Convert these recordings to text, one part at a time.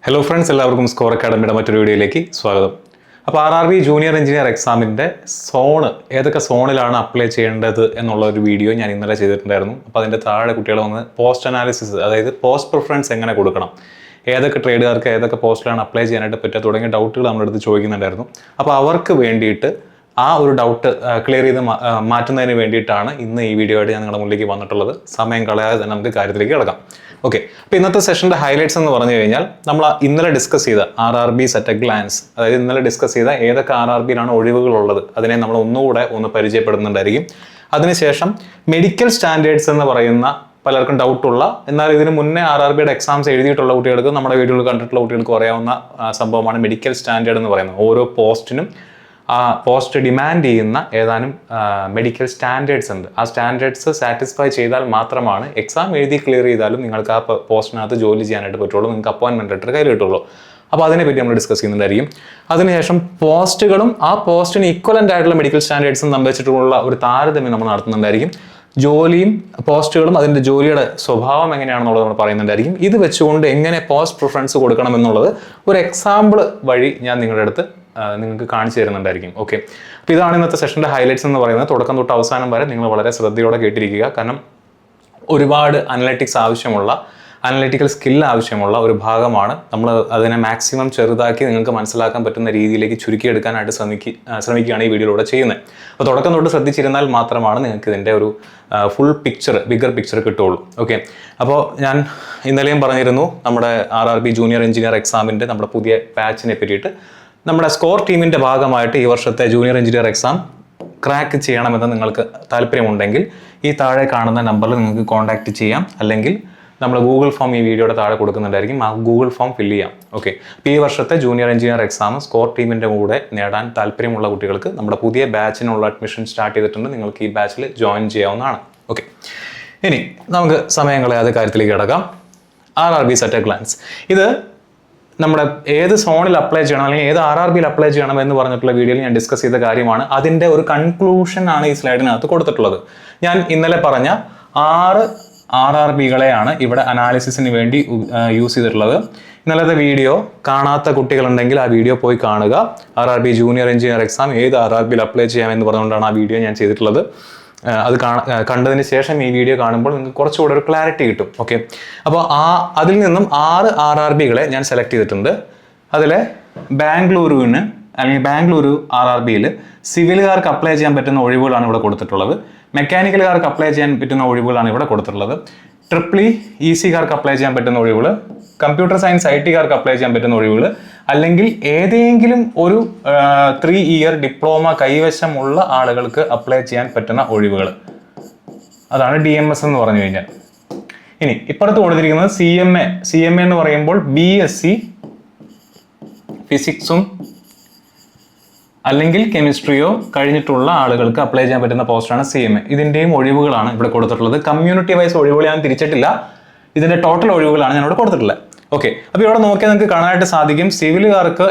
Hello friends, എല്ലാവർക്കും score അക്കാഡമിയുടെ മറ്റൊരു വീഡിയോയിലേക്ക് സ്വാഗതം. അപ്പോൾ RRB ജൂനിയർ എഞ്ചിനീയർ എക്സാമിൻ്റെ ഏതൊക്കെ സോണിലാണ് അപ്ലൈ ചെയ്യേണ്ടത് എന്നുള്ള ഒരു വീഡിയോ ഞാൻ ഇന്നലെ ചെയ്തിട്ടുണ്ടായിരുന്നു. അപ്പോൾ അതിൻ്റെ താഴെ കുട്ടികൾ വന്ന് പോസ്റ്റ് അനാലിസിസ്, അതായത് പോസ്റ്റ് പ്രിഫറൻസ് എങ്ങനെ കൊടുക്കണം, ഏതൊക്കെ ട്രേഡുകാർക്ക് ഏതൊക്കെ പോസ്റ്റിലാണ് അപ്ലൈ ചെയ്യാനായിട്ട് പറ്റുക തുടങ്ങിയ ഡൗട്ടുകൾ നമ്മുടെ അടുത്ത് ചോദിക്കുന്നുണ്ടായിരുന്നു. അപ്പോൾ അവർക്ക് വേണ്ടിയിട്ട് ആ ഒരു ഡൗട്ട് ക്ലിയർ ചെയ്ത് മാറ്റുന്നതിന് വേണ്ടിയിട്ടാണ് ഇന്ന് ഈ വീഡിയോ ആയിട്ട് ഞാൻ നിങ്ങളുടെ മുന്നിലേക്ക് വന്നിട്ടുള്ളത്. സമയം കളയാതെ തന്നെ നമുക്ക് കാര്യത്തിലേക്ക് കിടക്കാം. ഓക്കെ, അപ്പോൾ ഇന്നത്തെ സെഷൻ്റെ ഹൈലൈറ്റ്സ് എന്ന് പറഞ്ഞു കഴിഞ്ഞാൽ നമ്മൾ ഇന്നലെ ഡിസ്കസ് ചെയ്ത RRB അറ്റ് എ ഗ്ലാൻസ്, അതായത് ഇന്നലെ ഡിസ്കസ് ചെയ്ത ഏതൊക്കെ RRBയിലാണ് ഒഴിവുകളുള്ളത് അതിനെ നമ്മൾ ഒന്നുകൂടെ പരിചയപ്പെടുന്നുണ്ടായിരിക്കും. അതിനുശേഷം മെഡിക്കൽ സ്റ്റാൻഡേർഡ്സ് എന്ന് പറയുന്ന പലർക്കും ഡൗട്ടുള്ള, എന്നാൽ ഇതിന് മുന്നേ RRBയുടെ എക്സാംസ് എഴുതിയിട്ടുള്ള കുട്ടികൾക്ക്, നമ്മുടെ വീഡിയോയിൽ കണ്ടിട്ടുള്ള കുട്ടികൾക്ക് അറിയാവുന്ന സംഭവമാണ് മെഡിക്കൽ സ്റ്റാൻഡേർഡ് എന്ന് പറയുന്നത്. ഓരോ പോസ്റ്റിനും ആ പോസ്റ്റ് ഡിമാൻഡ് ചെയ്യുന്ന ഏതാനും മെഡിക്കൽ സ്റ്റാൻഡേർഡ്സ് ഉണ്ട്. ആ സ്റ്റാൻഡേർഡ്സ് സാറ്റിസ്ഫൈ ചെയ്താൽ മാത്രമാണ് എക്സാം എഴുതി ക്ലിയർ ചെയ്താലും നിങ്ങൾക്ക് ആ പോസ്റ്റിനകത്ത് ജോലി ചെയ്യാനായിട്ട് പറ്റുള്ളൂ, നിങ്ങൾക്ക് അപ്പോയിൻമെൻറ്റ് ലെറ്റർ കയ്യിൽ കിട്ടുള്ളൂ. അപ്പോൾ അതിനെപ്പറ്റി നമ്മൾ ഡിസ്കസ് ചെയ്യുന്നുണ്ടായിരിക്കും. അതിനുശേഷം പോസ്റ്റുകളും ആ പോസ്റ്റിന് ഈക്വലൻ്റ് ആയിട്ടുള്ള മെഡിക്കൽ സ്റ്റാൻഡേർഡ്സും തമ്മിൽ വെച്ചിട്ടുള്ള ഒരു താരതമ്യം നമ്മൾ നടത്തുന്നുണ്ടായിരിക്കും. ജോലിയും പോസ്റ്റുകളും അതിൻ്റെ ജോലിയുടെ സ്വഭാവം എങ്ങനെയാണെന്നുള്ളത് നമ്മൾ പറയുന്നുണ്ടായിരിക്കും. ഇത് വെച്ചുകൊണ്ട് എങ്ങനെ പോസ്റ്റ് പ്രിഫറൻസ് കൊടുക്കണം എന്നുള്ളത് ഒരു എക്സാമ്പിൾ വഴി ഞാൻ നിങ്ങളുടെ അടുത്ത് നിങ്ങൾക്ക് കാണിച്ചു തരുന്നുണ്ടായിരിക്കും. ഓക്കെ, അപ്പോൾ ഇതാണ് ഇന്നത്തെ സെഷൻ്റെ ഹൈലൈറ്റ്സ് എന്ന് പറയുന്നത്. തുടക്കം തൊട്ട് അവസാനം വരെ നിങ്ങൾ വളരെ ശ്രദ്ധയോടെ കേട്ടിരിക്കുക. കാരണം ഒരുപാട് അനലറ്റിക്കൽ സ്കില്ല് ആവശ്യമുള്ള ഒരു ഭാഗമാണ്. നമ്മൾ അതിനെ മാക്സിമം ചെറുതാക്കി നിങ്ങൾക്ക് മനസ്സിലാക്കാൻ പറ്റുന്ന രീതിയിലേക്ക് ചുരുക്കിയെടുക്കാനായിട്ട് ശ്രമിക്കുകയാണ് ഈ വീഡിയോയിലൂടെ ചെയ്യുന്നത്. അപ്പോൾ തുടക്കം തൊട്ട് ശ്രദ്ധിച്ചിരുന്നാൽ മാത്രമാണ് നിങ്ങൾക്ക് ഇതിൻ്റെ ഒരു ഫുൾ പിക്ചർ, ബിഗർ പിക്ചർ കിട്ടുള്ളൂ. ഓക്കെ, അപ്പോൾ ഞാൻ ഇന്നലെയും പറഞ്ഞിരുന്നു നമ്മുടെ RRB ജൂനിയർ എഞ്ചിനീയർ എക്സാമിൻ്റെ നമ്മുടെ പുതിയ ബാച്ചിനെ പറ്റിയിട്ട്. നമ്മുടെ സ്കോർ ടീമിൻ്റെ ഭാഗമായിട്ട് ഈ വർഷത്തെ ജൂനിയർ എഞ്ചിനീയർ എക്സാം ക്രാക്ക് ചെയ്യണമെന്ന് നിങ്ങൾക്ക് താല്പര്യമുണ്ടെങ്കിൽ ഈ താഴെ കാണുന്ന നമ്പറിൽ നിങ്ങൾക്ക് കോൺടാക്റ്റ് ചെയ്യാം, അല്ലെങ്കിൽ നമ്മൾ ഗൂഗിൾ ഫോം ഈ വീഡിയോയുടെ താഴെ കൊടുക്കുന്നുണ്ടായിരിക്കും. ആ ഗൂഗിൾ ഫോം ഫില്ല് ചെയ്യാം. ഓക്കെ, അപ്പോൾ ഈ വർഷത്തെ ജൂനിയർ എഞ്ചിനീയർ എക്സാം സ്കോർ ടീമിൻ്റെ കൂടെ നേടാൻ താല്പര്യമുള്ള കുട്ടികൾക്ക് നമ്മുടെ പുതിയ ബാച്ചിനുള്ള അഡ്മിഷൻ സ്റ്റാർട്ട് ചെയ്തിട്ടുണ്ട്. നിങ്ങൾക്ക് ഈ ബാച്ചിൽ ജോയിൻ ചെയ്യാവുന്നതാണ്. ഓക്കെ, ഇനി നമുക്ക് സമയം കളയാതെ കാര്യത്തിലേക്ക് കിടക്കാം. RRB അറ്റ് എ ഗ്ലാൻസ്, ഇത് നമ്മുടെ ഏത് സോണിൽ അപ്ലൈ ചെയ്യണം അല്ലെങ്കിൽ ഏത് RRBയിൽ അപ്ലൈ ചെയ്യണം എന്ന് പറഞ്ഞിട്ടുള്ള വീഡിയോയിൽ ഞാൻ ഡിസ്കസ് ചെയ്ത കാര്യമാണ്. അതിൻ്റെ ഒരു കൺക്ലൂഷൻ ആണ് ഈ സ്ലൈഡിനകത്ത് കൊടുത്തിട്ടുള്ളത്. ഞാൻ ഇന്നലെ പറഞ്ഞ 6 RRBകളെയാണ് ഇവിടെ അനാലിസിസിന് വേണ്ടി യൂസ് ചെയ്തിട്ടുള്ളത്. ഇന്നലത്തെ വീഡിയോ കാണാത്ത കുട്ടികളുണ്ടെങ്കിൽ ആ വീഡിയോ പോയി കാണുക. RRB ജൂനിയർ എഞ്ചിനീയർ എക്സാം ഏത് RRBയിൽ അപ്ലൈ ചെയ്യാമെന്ന് പറഞ്ഞുകൊണ്ടാണ് ആ വീഡിയോ ഞാൻ ചെയ്തിട്ടുള്ളത്. അത് കണ്ടതിന് ശേഷം ഈ വീഡിയോ കാണുമ്പോൾ നിങ്ങൾക്ക് കുറച്ചുകൂടെ ഒരു ക്ലാരിറ്റി കിട്ടും. ഓക്കെ, അപ്പോൾ അതിൽ നിന്നും 6 RRBകളെ ഞാൻ സെലക്ട് ചെയ്തിട്ടുണ്ട്. അതിൽ ബാംഗ്ലൂരുവിന് അല്ലെങ്കിൽ ബാംഗ്ലൂരു RRBയിൽ സിവിലുകാർക്ക് അപ്ലൈ ചെയ്യാൻ പറ്റുന്ന ഒഴിവുകളാണ് ഇവിടെ കൊടുത്തിട്ടുള്ളത്. മെക്കാനിക്കലുകാർക്ക് അപ്ലൈ ചെയ്യാൻ പറ്റുന്ന ഒഴിവുകളാണ് ഇവിടെ കൊടുത്തിട്ടുള്ളത്. ECക്കാർക്ക് അപ്ലൈ ചെയ്യാൻ പറ്റുന്ന ഒഴിവുകൾ, കമ്പ്യൂട്ടർ സയൻസ് ITക്കാർക്ക് അപ്ലൈ ചെയ്യാൻ പറ്റുന്ന ഒഴിവുകൾ, അല്ലെങ്കിൽ ഏതെങ്കിലും ഒരു 3 ഇയർ ഡിപ്ലോമ കൈവശമുള്ള ആളുകൾക്ക് അപ്ലൈ ചെയ്യാൻ പറ്റുന്ന ഒഴിവുകൾ. അതാണ് DMS എന്ന് പറഞ്ഞു കഴിഞ്ഞാൽ. ഇനി ഇപ്പുറത്ത് കൊടുത്തിരിക്കുന്നത് CMA എന്ന് പറയുമ്പോൾ BSc ഫിസിക്സും അല്ലെങ്കിൽ കെമിസ്ട്രിയോ കഴിഞ്ഞിട്ടുള്ള ആളുകൾക്ക് അപ്ലൈ ചെയ്യാൻ പറ്റുന്ന പോസ്റ്റാണ് CMA. ഇതിൻ്റെയും ഒഴിവുകളാണ് ഇവിടെ കൊടുത്തിട്ടുള്ളത്. കമ്മ്യൂണിറ്റി വൈസ് ഒഴിവുകൾ ഞാൻ തിരിച്ചിട്ടില്ല, ഇതിൻ്റെ ടോട്ടൽ ഒഴിവുകളാണ് ഞാൻ ഇവിടെ കൊടുത്തിട്ടുള്ളത്. ഓക്കെ, അപ്പോൾ ഇവിടെ നോക്കിയാൽ നിങ്ങൾക്ക് കാണാനായിട്ട് സാധിക്കും, സിവിലുകാർക്ക്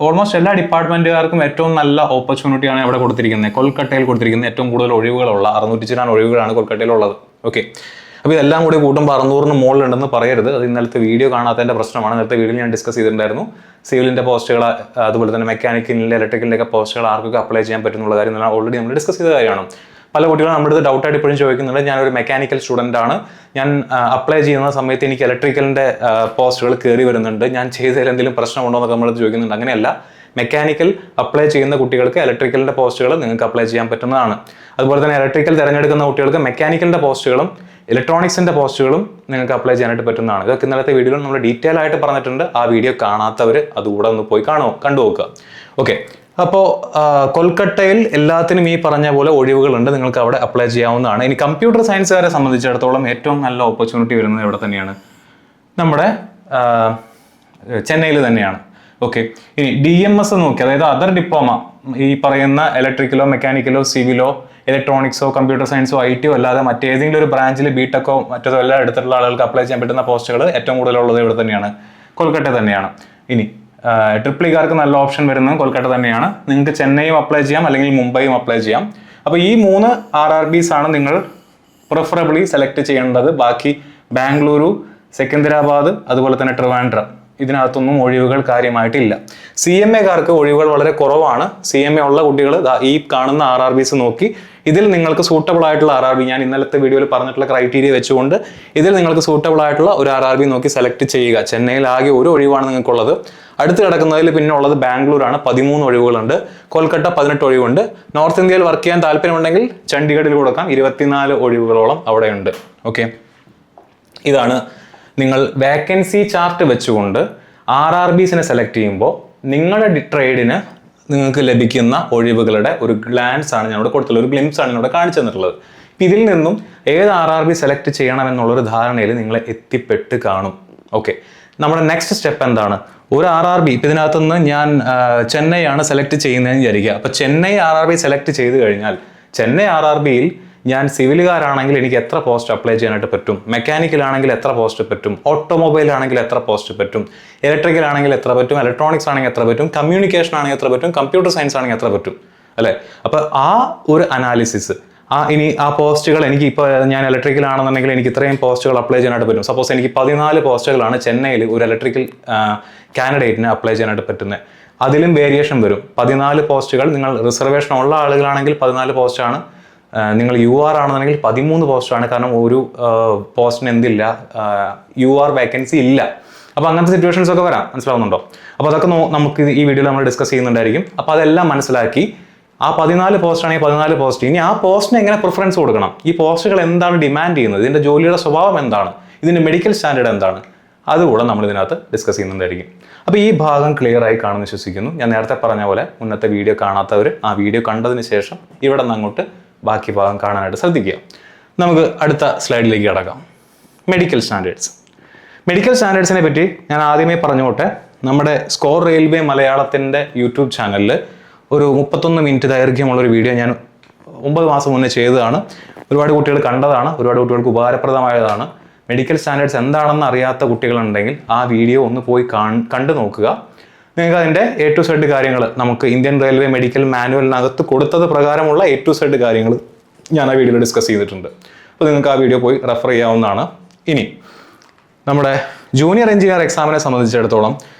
ഓൾമോസ്റ്റ് എല്ലാ ഡിപ്പാർട്ട്മെന്റുകാർക്കും ഏറ്റവും നല്ല ഓപ്പർച്യൂണിറ്റിയാണ് ഇവിടെ കൊടുത്തിരിക്കുന്നത്. കൊൽക്കട്ടയിൽ കൊടുത്തിരിക്കുന്നത് ഏറ്റവും കൂടുതൽ ഒഴിവുകളുള്ള 600 ഒഴിവുകളാണ് കൊൽക്കട്ടയിലുള്ളത്. ഓക്കെ, അപ്പോൾ ഇതെല്ലാം കൂടി കൂട്ടുമ്പോൾ 600-ന് മുകളിലുണ്ടെന്ന് പറയരുത്. അത് ഇന്നലത്തെ വീഡിയോ കാണാത്തതിൻ്റെ പ്രശ്നമാണ്. ഇന്നത്തെ വീഡിയോയിൽ ഞാൻ ഡിസ്കസ് ചെയ്തിട്ടുണ്ടായിരുന്നു. സിവിലിൻ്റെ പോസ്റ്റുകൾ, അതുപോലെ തന്നെ മെക്കാനിക്കലിൻ്റെ ഇലക്ട്രിക്കലിൻ്റെ ഒക്കെ പോസ്റ്റുകൾ ആർക്കൊക്കെ അപ്ലൈ ചെയ്യാൻ പറ്റുന്നുള്ള കാര്യം ഓൾറെഡി നമ്മൾ ഡിസ്കസ് ചെയ്ത കാര്യമാണ്. പല കുട്ടികളും നമ്മുടെ അടുത്ത് ഡൗട്ടായിട്ട് ഇപ്പോഴും ചോദിക്കുന്നുണ്ട്, ഞാനൊരു മെക്കാനിക്കൽ സ്റ്റുഡൻ്റ് ആണ്, ഞാൻ അപ്ലൈ ചെയ്യുന്ന സമയത്ത് എനിക്ക് ഇലക്ട്രിക്കലിൻ്റെ പോസ്റ്റുകൾ കയറി വരുന്നുണ്ട്, ഞാൻ ചെയ്തതിൽ എന്തെങ്കിലും പ്രശ്നമുണ്ടോ എന്നൊക്കെ നമ്മൾ ചോദിക്കുന്നുണ്ട്. അങ്ങനെയല്ല, മെക്കാനിക്കൽ അപ്ലൈ ചെയ്യുന്ന കുട്ടികൾക്ക് ഇലക്ട്രിക്കലിൻ്റെ പോസ്റ്റുകൾ നിങ്ങൾക്ക് അപ്ലൈ ചെയ്യാൻ പറ്റുന്നതാണ്. അതുപോലെ തന്നെ ഇലക്ട്രിക്കൽ തിരഞ്ഞെടുക്കുന്ന കുട്ടികൾക്ക് മെക്കാനിക്കലിൻ്റെ പോസ്റ്റുകളും ഇലക്ട്രോണിക്സിൻ്റെ പോസ്റ്റുകളും നിങ്ങൾക്ക് അപ്ലൈ ചെയ്യാനായിട്ട് പറ്റുന്നതാണ്. ഇതൊക്കെ ഇന്നലത്തെ വീഡിയോയിൽ നമ്മൾ ഡീറ്റെയിൽ ആയിട്ട് പറഞ്ഞിട്ടുണ്ട്. ആ വീഡിയോ കാണാത്തവർ അതുകൂടെ ഒന്ന് പോയി കണ്ടു നോക്കുക. ഓക്കെ, അപ്പോൾ കൊൽക്കട്ടയിൽ എല്ലാത്തിനും ഈ പറഞ്ഞ പോലെ ഒഴിവുകളുണ്ട്, നിങ്ങൾക്ക് അവിടെ അപ്ലൈ ചെയ്യാവുന്നതാണ്. ഇനി കമ്പ്യൂട്ടർ സയൻസുകാരെ സംബന്ധിച്ചിടത്തോളം ഏറ്റവും നല്ല ഓപ്പർച്യൂണിറ്റി വരുന്നത് എവിടെ തന്നെയാണ്? നമ്മുടെ ചെന്നൈയിൽ തന്നെയാണ്. ഓക്കെ, ഇനി DMS നോക്കി, അതായത് അതർ ഡിപ്ലോമ, ഈ പറയുന്ന ഇലക്ട്രിക്കലോ മെക്കാനിക്കലോ സിവിലോ ഇലക്ട്രോണിക്സോ കമ്പ്യൂട്ടർ സയൻസോ ITയോ അല്ലാതെ മറ്റേതെങ്കിലും ഒരു ബ്രാഞ്ചിൽ BTechോ മറ്റേതോ എല്ലാം എടുത്തിട്ടുള്ള ആളുകൾക്ക് അപ്ലൈ ചെയ്യാൻ പറ്റുന്ന പോസ്റ്റുകൾ ഏറ്റവും കൂടുതലുള്ളത് ഇവിടെ തന്നെയാണ്, കൊൽക്കട്ട തന്നെയാണ്. ഇനി EEEക്കാർക്ക് നല്ല ഓപ്ഷൻ വരുന്നത് കൊൽക്കട്ട തന്നെയാണ്. നിങ്ങൾക്ക് ചെന്നൈയും അപ്ലൈ ചെയ്യാം, അല്ലെങ്കിൽ മുംബൈയും അപ്ലൈ ചെയ്യാം. അപ്പോൾ ഈ 3 RRBs ആണ് നിങ്ങൾ പ്രിഫറബിളി സെലക്ട് ചെയ്യേണ്ടത്. ബാക്കി ബാംഗ്ലൂരു, സെക്കന്ദരാബാദ്, അതുപോലെ തന്നെ ട്രിവാൻഡ്രം, ഇതിനകത്തൊന്നും ഒഴിവുകൾ കാര്യമായിട്ടില്ല. CMAക്കാർക്ക് ഒഴിവുകൾ വളരെ കുറവാണ്. CMA ഉള്ള കുട്ടികൾ ഈ കാണുന്ന RRBs നോക്കി ഇതിൽ നിങ്ങൾക്ക് സൂട്ടബിൾ ആയിട്ടുള്ള RRB, ഞാൻ ഇന്നലത്തെ വീഡിയോയിൽ പറഞ്ഞിട്ടുള്ള ക്രൈറ്റീരിയ വെച്ചുകൊണ്ട് ഇതിൽ നിങ്ങൾക്ക് സൂട്ടബിൾ ആയിട്ടുള്ള ഒരു RRB നോക്കി സെലക്ട് ചെയ്യുക. ചെന്നൈയിൽ ആകെ ഒരു ഒഴിവാണ് നിങ്ങൾക്കുള്ളത്. അടുത്ത് കിടക്കുന്നതിൽ പിന്നെ ഉള്ളത് ബാംഗ്ലൂരാണ്, 13 ഒഴിവുകളുണ്ട്. കൊൽക്കത്ത 18 ഒഴിവുണ്ട്. നോർത്ത് ഇന്ത്യയിൽ വർക്ക് ചെയ്യാൻ താല്പര്യമുണ്ടെങ്കിൽ ചണ്ഡീഗഡിൽ കൊടുക്കാം, 24 ഒഴിവുകളോളം അവിടെയുണ്ട്. ഓക്കെ, ഇതാണ് നിങ്ങൾ വേക്കൻസി ചാർട്ട് വെച്ചുകൊണ്ട് RRBസിനെ സെലക്ട് ചെയ്യുമ്പോൾ നിങ്ങളുടെ ട്രേഡിന് നിങ്ങൾക്ക് ലഭിക്കുന്ന ഒഴിവുകളുടെ ഒരു ഗ്ലാൻസ് ആണ് ഞാനിവിടെ കൊടുത്തുള്ളത്, ഒരു ഗ്ലിംസ് ആണ് ഞാനിവിടെ കാണിച്ചു തന്നിട്ടുള്ളത്. ഇതിൽ നിന്നും ഏത് RRB സെലക്ട് ചെയ്യണമെന്നുള്ളൊരു ധാരണയിൽ നിങ്ങൾ എത്തിപ്പെട്ട് കാണും. ഓക്കെ, നമ്മുടെ നെക്സ്റ്റ് സ്റ്റെപ്പ് എന്താണ്? ഒരു RRB ഇപ്പം ഇതിനകത്തുനിന്ന് ഞാൻ ചെന്നൈ ആണ് സെലക്ട് ചെയ്യുന്നതെന്ന് വിചാരിക്കുക. അപ്പോൾ ചെന്നൈ RRB സെലക്ട് ചെയ്ത് കഴിഞ്ഞാൽ ചെന്നൈ RRBയിൽ ഞാൻ സിവിലുകാരാണെങ്കിൽ എനിക്ക് എത്ര പോസ്റ്റ് അപ്ലൈ ചെയ്യാനായിട്ട് പറ്റും, മെക്കാനിക്കൽ ആണെങ്കിൽ എത്ര പോസ്റ്റ് പറ്റും, ഓട്ടോമൊബൈൽ ആണെങ്കിൽ എത്ര പോസ്റ്റ് പറ്റും, ഇലക്ട്രിക്കൽ ആണെങ്കിൽ എത്ര പറ്റും, ഇലക്ട്രോണിക്സ് ആണെങ്കിൽ എത്ര പറ്റും, കമ്മ്യൂണിക്കേഷൻ ആണെങ്കിൽ എത്ര പറ്റും, കമ്പ്യൂട്ടർ സയൻസ് ആണെങ്കിൽ എത്ര പറ്റും, അല്ലേ? അപ്പോൾ ആ ഒരു അനാലിസിസ്, ഇനി ആ പോസ്റ്റുകൾ എനിക്ക് ഇപ്പോൾ ഞാൻ ഇലക്ട്രിക്കൽ ആണെന്നുണ്ടെങ്കിൽ എനിക്ക് ഇത്രയും പോസ്റ്റുകൾ അപ്ലൈ ചെയ്യാനായിട്ട് പറ്റും. സപ്പോസ് എനിക്ക് 14 പോസ്റ്റുകളാണ് ചെന്നൈയിൽ ഒരു ഇലക്ട്രിക്കൽ കാൻഡിഡേറ്റിന് അപ്ലൈ ചെയ്യാനായിട്ട് പറ്റുന്നത്. അതിലും വേരിയേഷൻ വരും. 14 പോസ്റ്റുകൾ നിങ്ങൾ റിസർവേഷൻ ഉള്ള ആളുകളാണെങ്കിൽ 14 പോസ്റ്റാണ്, നിങ്ങൾ UR ആണെന്നുണ്ടെങ്കിൽ 13 പോസ്റ്റാണ്. കാരണം ഒരു പോസ്റ്റിന് എന്തില്ല, UR വേക്കൻസി ഇല്ല. അപ്പോൾ അങ്ങനത്തെ സിറ്റുവേഷൻസ് ഒക്കെ വരാം, മനസ്സിലാവുന്നുണ്ടോ? അപ്പോൾ അതൊക്കെ നമുക്ക് ഈ വീഡിയോയിൽ നമ്മൾ ഡിസ്കസ് ചെയ്യുന്നുണ്ടായിരിക്കും. അപ്പോൾ അതെല്ലാം മനസ്സിലാക്കി ആ 14 പോസ്റ്റ് ആണെങ്കിൽ 14 പോസ്റ്റ്, ഇനി ആ പോസ്റ്റിന് എങ്ങനെ പ്രിഫറൻസ് കൊടുക്കണം, ഈ പോസ്റ്റുകൾ എന്താണ് ഡിമാൻഡ് ചെയ്യുന്നത്, ഇതിൻ്റെ ജോലിയുടെ സ്വഭാവം എന്താണ്, ഇതിൻ്റെ മെഡിക്കൽ സ്റ്റാൻഡേർഡ് എന്താണ്, അതുകൂടെ നമ്മൾ ഇതിനകത്ത് ഡിസ്കസ് ചെയ്യുന്നുണ്ടായിരിക്കും. അപ്പോൾ ഈ ഭാഗം ക്ലിയർ ആയി കാണുമെന്ന് വിശ്വസിക്കുന്നു. ഞാൻ നേരത്തെ പറഞ്ഞ പോലെ മുന്നത്തെ വീഡിയോ കാണാത്തവർ ആ വീഡിയോ കണ്ടതിന് ശേഷം ഇവിടെ നിന്ന് അങ്ങോട്ട് ബാക്കി ഭാഗം കാണാനായിട്ട് ശ്രദ്ധിക്കുക. നമുക്ക് അടുത്ത സ്ലൈഡിലേക്ക് കടക്കാം. Medical standards. മെഡിക്കൽ സ്റ്റാൻഡേർഡ്സിനെ പറ്റി ഞാൻ ആദ്യമേ പറഞ്ഞോട്ടെ. നമ്മുടെ സ്കോർ റെയിൽവേ മലയാളത്തിൻ്റെ യൂട്യൂബ് ചാനലിൽ ഒരു 31 മിനിറ്റ് ദൈർഘ്യമുള്ളൊരു വീഡിയോ ഞാൻ 9 മാസം മുന്നേ ചെയ്തതാണ്. ഒരുപാട് കുട്ടികൾ കണ്ടതാണ്, ഒരുപാട് കുട്ടികൾക്ക് ഉപകാരപ്രദമായതാണ്. മെഡിക്കൽ സ്റ്റാൻഡേർഡ്സ് എന്താണെന്ന് അറിയാത്ത കുട്ടികളുണ്ടെങ്കിൽ ആ വീഡിയോ ഒന്ന് പോയി കണ്ടു നോക്കുക. നിങ്ങൾക്ക് അതിൻ്റെ A to Z കാര്യങ്ങൾ, നമുക്ക് ഇന്ത്യൻ റെയിൽവേ മെഡിക്കൽ മാനുവലിനകത്ത് കൊടുത്തത് പ്രകാരമുള്ള A to Z കാര്യങ്ങൾ ഞാൻ ആ വീഡിയോയിൽ ഡിസ്കസ് ചെയ്തിട്ടുണ്ട്. അപ്പോൾ നിങ്ങൾക്ക് ആ വീഡിയോ പോയി റെഫർ ചെയ്യാവുന്നതാണ്. ഇനി നമ്മുടെ ജൂനിയർ എഞ്ചിനീയർ എക്സാമിനെ സംബന്ധിച്ചിടത്തോളം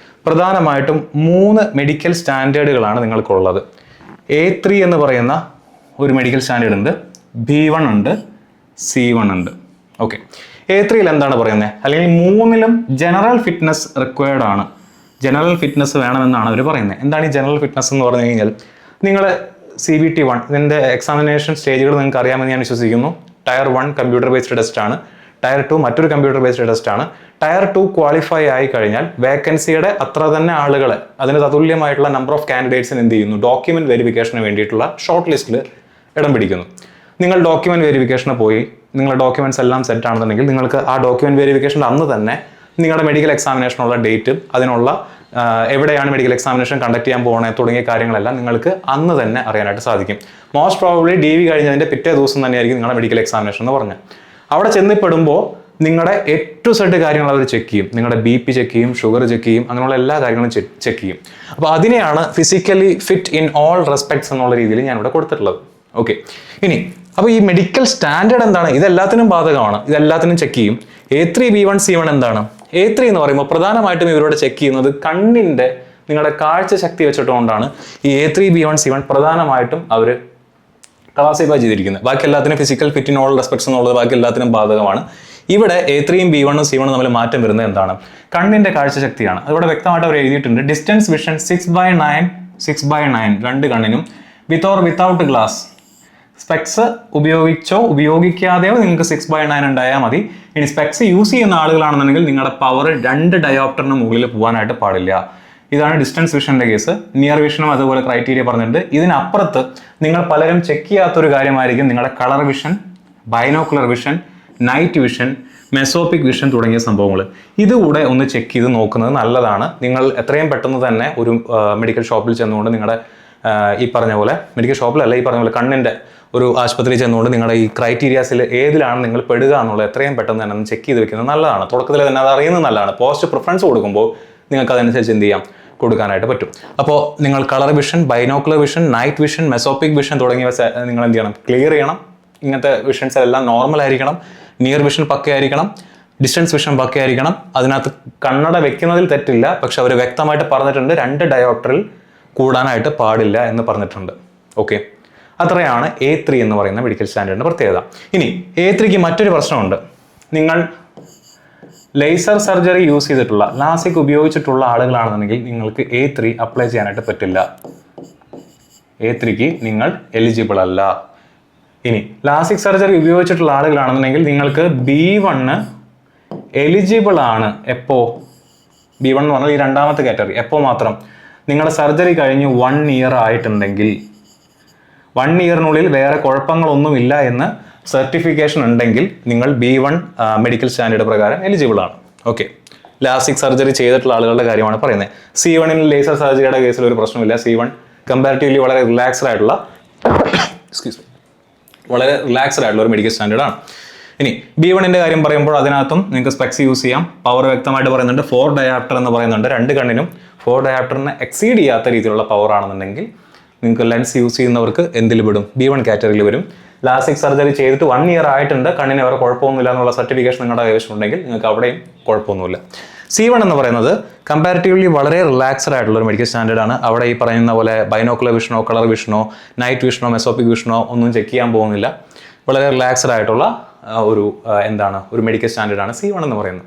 പ്രധാനമായിട്ടും 3 മെഡിക്കൽ സ്റ്റാൻഡേർഡുകളാണ് നിങ്ങൾക്കുള്ളത്. A3 എന്ന് പറയുന്ന ഒരു മെഡിക്കൽ സ്റ്റാൻഡേർഡ് ഉണ്ട്, B1 ഉണ്ട്, C1 ഉണ്ട്. ഓക്കെ, A3യിൽ എന്താണ് പറയുന്നത്? അല്ലെങ്കിൽ 3ലും ജനറൽ ഫിറ്റ്നസ് റിക്വയർഡ് ആണ്. ജനറൽ ഫിറ്റ്നസ് വേണമെന്നാണ് അവർ പറയുന്നത്. എന്താണ് ഈ ജനറൽ ഫിറ്റ്നസ് എന്ന് പറഞ്ഞു കഴിഞ്ഞാൽ, നിങ്ങൾ CBT1 ഇതിൻ്റെ എക്സാമിനേഷൻ സ്റ്റേജുകൾ നിങ്ങൾക്ക് അറിയാമെന്ന് ഞാൻ വിശ്വസിക്കുന്നു. Tier 1 കമ്പ്യൂട്ടർ ബേസ്ഡ് ടെസ്റ്റ് ആണ്, Tier 2 മറ്റൊരു കമ്പ്യൂട്ടർ ബേസ്ഡ് ടെസ്റ്റ് ആണ്. Tier 2 ക്വാളിഫൈ ആയി കഴിഞ്ഞാൽ വേക്കൻസിയുടെ അത്ര തന്നെ ആളുകളെ, അതിന് തതുല്യമായിട്ടുള്ള നമ്പർ ഓഫ് കാൻഡിഡേറ്റ്സിന് എന്ത് ചെയ്യുന്നു, ഡോക്യുമെന്റ് വെരിഫിക്കേഷന് വേണ്ടിയിട്ടുള്ള ഷോർട്ട് ലിസ്റ്റിൽ ഇടം പിടിക്കുന്നു. നിങ്ങൾ ഡോക്യുമെന്റ് വെരിഫിക്കേഷന് പോയി, നിങ്ങളുടെ ഡോക്യുമെന്റ്സ് എല്ലാം സെറ്റ് ആണെന്നുണ്ടെങ്കിൽ നിങ്ങൾക്ക് ആ ഡോക്യുമെന്റ് വെരിഫിക്കേഷൻ്റെ അന്ന് തന്നെ നിങ്ങളുടെ മെഡിക്കൽ എക്സാമിനേഷനുള്ള ഡേറ്റും അതിനുള്ള എവിടെയാണ് മെഡിക്കൽ എക്സാമിനേഷൻ കണ്ടക്ട് ചെയ്യാൻ പോകുന്നത് തുടങ്ങിയ കാര്യങ്ങളെല്ലാം നിങ്ങൾക്ക് അന്ന് തന്നെ അറിയാനായിട്ട് സാധിക്കും. മോസ്റ്റ് പ്രോബബ്ലി DV കഴിഞ്ഞതിൻ്റെ പിറ്റേ ദിവസം തന്നെയായിരിക്കും നിങ്ങളുടെ മെഡിക്കൽ എക്സാമിനേഷൻ എന്ന് പറഞ്ഞാൽ. അവിടെ ചെന്നിപ്പെടുമ്പോൾ നിങ്ങളുടെ A to Z കാര്യങ്ങൾ അവർ ചെക്ക് ചെയ്യും. നിങ്ങളുടെ BP ചെക്ക് ചെയ്യും, ഷുഗർ ചെക്ക് ചെയ്യും, അങ്ങനെയുള്ള എല്ലാ കാര്യങ്ങളും ചെക്ക് ചെയ്യും. അപ്പോൾ അതിനെയാണ് physically fit in all respects എന്നുള്ള രീതിയിൽ ഞാനിവിടെ കൊടുത്തിട്ടുള്ളത്. ഓക്കെ, ഇനി അപ്പോൾ ഈ മെഡിക്കൽ സ്റ്റാൻഡേർഡ് എന്താണ്? ഇതെല്ലാത്തിനും ബാധകമാണ്, ഇതെല്ലാത്തിനും ചെക്ക് ചെയ്യും. A3, B1, C1 എന്താണ്? A3 എന്ന് പറയുമ്പോൾ പ്രധാനമായിട്ടും ഇവരോട് ചെക്ക് ചെയ്യുന്നത് കണ്ണിൻ്റെ നിങ്ങളുടെ കാഴ്ച ശക്തി വെച്ചിട്ടുകൊണ്ടാണ് ഈ A3, B1, C1 പ്രധാനമായിട്ടും അവർ ക്ലാസിഫൈ ചെയ്തിരിക്കുന്നത്. ബാക്കി എല്ലാത്തിനും physical fit in all respects എന്നുള്ളത് ബാക്കി എല്ലാത്തിനും ബാധകമാണ്. ഇവിടെ A3യും B1ഉം C1ഉം തമ്മിൽ മാറ്റം വരുന്നത് എന്താണ്? കണ്ണിൻ്റെ കാഴ്ചശക്തിയാണ്. അതിവിടെ വ്യക്തമായിട്ട് അവർ എഴുതിയിട്ടുണ്ട്. ഡിസ്റ്റൻസ് വിഷൻ 6/9 രണ്ട് കണ്ണിനും, with or without glass. Specs ഉപയോഗിച്ചോ ഉപയോഗിക്കാതെയോ നിങ്ങൾക്ക് 6/9 ഉണ്ടായാൽ മതി. ഇനി സ്പെക്സ് യൂസ് ചെയ്യുന്ന ആളുകളാണെന്നുണ്ടെങ്കിൽ നിങ്ങളുടെ പവർ 2 ഡയോപ്റ്ററിന് മുകളിൽ പോകാനായിട്ട് പാടില്ല. ഇതാണ് ഡിസ്റ്റൻസ് വിഷൻ്റെ കേസ്. നിയർ വിഷനും അതുപോലെ ക്രൈറ്റീരിയ പറഞ്ഞിട്ടുണ്ട്. ഇതിനപ്പുറത്ത് നിങ്ങൾ പലരും ചെക്ക് ചെയ്യാത്തൊരു കാര്യമായിരിക്കും നിങ്ങളുടെ colour vision, binocular vision, night vision, mesopic vision തുടങ്ങിയ സംഭവങ്ങൾ. ഇതുകൂടെ ഒന്ന് ചെക്ക് ചെയ്ത് നോക്കുന്നത് നല്ലതാണ്. നിങ്ങൾ എത്രയും പെട്ടെന്ന് തന്നെ ഒരു മെഡിക്കൽ ഷോപ്പിൽ ചെന്നുകൊണ്ട് നിങ്ങളുടെ ഈ പറഞ്ഞ പോലെ, മെഡിക്കൽ ഷോപ്പിലല്ല, ഈ പറഞ്ഞ പോലെ കണ്ണിൻ്റെ ഒരു ആശുപത്രിയിൽ ചെന്നുകൊണ്ട് നിങ്ങളുടെ ഈ ക്രൈറ്റീരിയാസിൽ ഏതിലാണ് നിങ്ങൾ പെടുക എന്നുള്ളത് എത്രയും പെട്ടെന്ന് തന്നെ ഒന്ന് ചെക്ക് ചെയ്ത് വെക്കുന്നത് നല്ലതാണ്. തുടക്കത്തിൽ തന്നെ അത് അറിയുന്നത് നല്ലതാണ്. പോസ്റ്റ് പ്രിഫറൻസ് കൊടുക്കുമ്പോൾ നിങ്ങൾക്ക് അതനുസരിച്ച് എന്ത് ചെയ്യാം, കൊടുക്കാനായിട്ട് പറ്റും. അപ്പോൾ നിങ്ങൾ colour vision, binocular vision, night vision, mesopic vision തുടങ്ങിയവ നിങ്ങൾ എന്ത് ചെയ്യണം, ക്ലിയർ ചെയ്യണം. ഇങ്ങനത്തെ വിഷൻസ് എല്ലാം നോർമൽ ആയിരിക്കണം. നിയർ വിഷൻ പക്കയായിരിക്കണം. ഡിസ്റ്റൻസ് വിഷൻ പക്കയായിരിക്കണം. അതിനകത്ത് കണ്ണട വെക്കുന്നതിൽ തെറ്റില്ല, പക്ഷെ അവർ വ്യക്തമായിട്ട് പറഞ്ഞിട്ടുണ്ട് 2 ഡയോപ്റ്ററിൽ കൂടാനായിട്ട് പാടില്ല എന്ന് പറഞ്ഞിട്ടുണ്ട്. ഓക്കെ, അത്രയാണ് A3 എന്ന് പറയുന്ന മെഡിക്കൽ സ്റ്റാൻഡേർഡിൻ്റെ പ്രത്യേകത. ഇനി A3ക്ക് മറ്റൊരു പ്രശ്നമുണ്ട്. നിങ്ങൾ ലേസർ സർജറി യൂസ് ചെയ്തിട്ടുള്ള, ലാസിക് ഉപയോഗിച്ചിട്ടുള്ള ആളുകളാണെന്നുണ്ടെങ്കിൽ നിങ്ങൾക്ക് A3 അപ്ലൈ ചെയ്യാനായിട്ട് പറ്റില്ല. A3ക്ക് നിങ്ങൾ എലിജിബിൾ അല്ല. ഇനി ലാസിക് സർജറി ഉപയോഗിച്ചിട്ടുള്ള ആളുകളാണെന്നുണ്ടെങ്കിൽ നിങ്ങൾക്ക് B1 എലിജിബിൾ ആണ്. എപ്പോ? B1 എന്ന് പറഞ്ഞാൽ ഈ 2ാമത്തെ കാറ്റഗറി. എപ്പോൾ മാത്രം? നിങ്ങളുടെ സർജറി കഴിഞ്ഞ് 1 ഇയർ ആയിട്ടുണ്ടെങ്കിൽ, 1 ഇയറിനുള്ളിൽ വേറെ കുഴപ്പങ്ങളൊന്നുമില്ല എന്ന് സർട്ടിഫിക്കേഷൻ ഉണ്ടെങ്കിൽ നിങ്ങൾ B1 മെഡിക്കൽ സ്റ്റാൻഡേർഡ് പ്രകാരം എലിജിബിൾ ആണ്. ഓക്കെ, ലാസിക് സർജറി ചെയ്തിട്ടുള്ള ആളുകളുടെ കാര്യമാണ് പറയുന്നത്. C1 ലേസർ സർജറിയുടെ കേസിൽ ഒരു പ്രശ്നമില്ല. C1 കമ്പാരിറ്റീവ്ലി വളരെ റിലാക്സ്ഡ് ആയിട്ടുള്ള ഒരു മെഡിക്കൽ സ്റ്റാൻഡേർഡാണ്. ഇനി B1 കാര്യം പറയുമ്പോൾ അതിനകത്തും നിങ്ങൾക്ക് സ്പെക്സ് യൂസ് ചെയ്യാം. പവർ വ്യക്തമായിട്ട് പറയുന്നുണ്ട്. 4 ഡയാപ്റ്റർ എന്ന് പറയുന്നുണ്ട്. 2 കണ്ണിനും 4 ഡയാപ്റ്ററിനെ എക്സീഡ് ചെയ്യാത്ത രീതിയിലുള്ള പവർ ആണെന്നുണ്ടെങ്കിൽ നിങ്ങൾക്ക് ലെൻസ് യൂസ് ചെയ്യുന്നവർക്ക് എന്തിൽ വിടും? B1 കാറ്റഗറിയിൽ വരും. ലാസിക് സർജറി ചെയ്തിട്ട് 1 ഇയർ ആയിട്ടുണ്ട്, കണ്ണിന് വേറെ കുഴപ്പമൊന്നുമില്ല എന്നുള്ള സർട്ടിഫിക്കേഷൻ നിങ്ങളുടെ കൈവശം ഉണ്ടെങ്കിൽ നിങ്ങൾക്ക് അവിടെയും കുഴപ്പമൊന്നുമില്ല. C1 എന്ന് പറയുന്നത് കമ്പാരിറ്റീവ്ലി വളരെ റിലാക്സ്ഡ് ആയിട്ടുള്ള ഒരു മെഡിക്കൽ സ്റ്റാൻഡേർഡാണ്. അവിടെ ഈ പറയുന്ന പോലെ ബൈനോക്കുലർ വിഷനോ, കളർ വിഷനോ, നൈറ്റ് വിഷനോ, മെസോപ്പിക് വിഷനോ ഒന്നും ചെക്ക് ചെയ്യാൻ പോകുന്നില്ല. വളരെ റിലാക്സ്ഡ് ആയിട്ടുള്ള ഒരു മെഡിക്കൽ സ്റ്റാൻഡേർഡാണ് C1 എന്ന് പറയുന്നത്.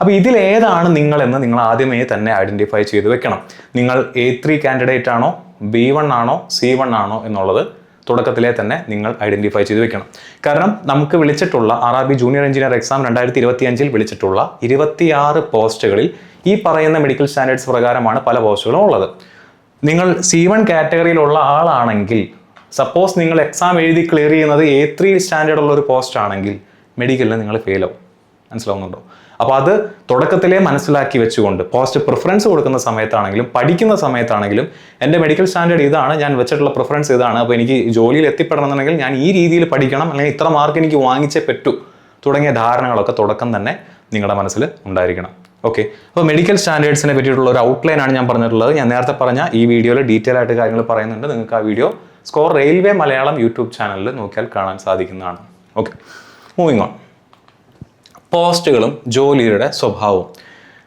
അപ്പോൾ ഇതിലേതാണ് നിങ്ങളെന്ന് നിങ്ങൾ ആദ്യമേ തന്നെ ഐഡന്റിഫൈ ചെയ്ത് വെക്കണം. നിങ്ങൾ A3 കാൻഡിഡേറ്റ് ആണോ, B1 ആണോ, C1 ആണോ എന്നുള്ളത് തുടക്കത്തിലെ തന്നെ നിങ്ങൾ ഐഡന്റിഫൈ ചെയ്ത് വെക്കണം. കാരണം നമുക്ക് വിളിച്ചിട്ടുള്ള RRB ജൂനിയർ എഞ്ചിനീയർ എക്സാം 2025 വിളിച്ചിട്ടുള്ള 26 പോസ്റ്റുകളിൽ ഈ പറയുന്ന മെഡിക്കൽ സ്റ്റാൻഡേർഡ്സ് പ്രകാരമാണ് പല പോസ്റ്റുകളും ഉള്ളത്. നിങ്ങൾ C1 കാറ്റഗറിയിലുള്ള ആളാണെങ്കിൽ, സപ്പോസ് നിങ്ങൾ എക്സാം എഴുതി ക്ലിയർ ചെയ്യുന്നത് A3 സ്റ്റാൻഡേർഡ് ഉള്ള ഒരു പോസ്റ്റ് ആണെങ്കിൽ മെഡിക്കലിന് നിങ്ങൾ ഫെയിൽ ആവും. മനസ്സിലാവുന്നുണ്ടോ? അപ്പോൾ അത് തുടക്കത്തിലേ മനസ്സിലാക്കി വെച്ചുകൊണ്ട് പോസ്റ്റ് പ്രിഫറൻസ് കൊടുക്കുന്ന സമയത്താണെങ്കിലും പഠിക്കുന്ന സമയത്താണെങ്കിലും എൻ്റെ മെഡിക്കൽ സ്റ്റാൻഡേർഡ് ഇതാണ്, ഞാൻ വെച്ചിട്ടുള്ള പ്രിഫറൻസ് ഇതാണ്, അപ്പോൾ എനിക്ക് ജോലിയിൽ എത്തിപ്പെടണമെന്നുണ്ടെങ്കിൽ ഞാൻ ഈ രീതിയിൽ പഠിക്കണം, അല്ലെങ്കിൽ ഇത്ര മാർക്ക് എനിക്ക് വാങ്ങിച്ചേ പറ്റൂ തുടങ്ങിയ ധാരണകളൊക്കെ തുടക്കം തന്നെ നിങ്ങളുടെ മനസ്സിൽ ഉണ്ടായിരിക്കണം. ഓക്കെ, അപ്പോൾ മെഡിക്കൽ സ്റ്റാൻഡേർഡ്സിനെ പറ്റിയിട്ടുള്ള ഒരു ഔട്ട്ലൈനാണ് ഞാൻ പറഞ്ഞിട്ടുള്ളത്. ഞാൻ നേരത്തെ പറഞ്ഞ ഈ വീഡിയോയിൽ ഡീറ്റെയിൽ ആയിട്ട് കാര്യങ്ങൾ പറയുന്നുണ്ട്. നിങ്ങൾക്ക് ആ video score railway Malayalam YouTube ചാനലിൽ നോക്കിയാൽ കാണാൻ സാധിക്കുന്നതാണ്. Okay, moving on. പോസ്റ്റുകളും ജോലിയുടെ സ്വഭാവവും.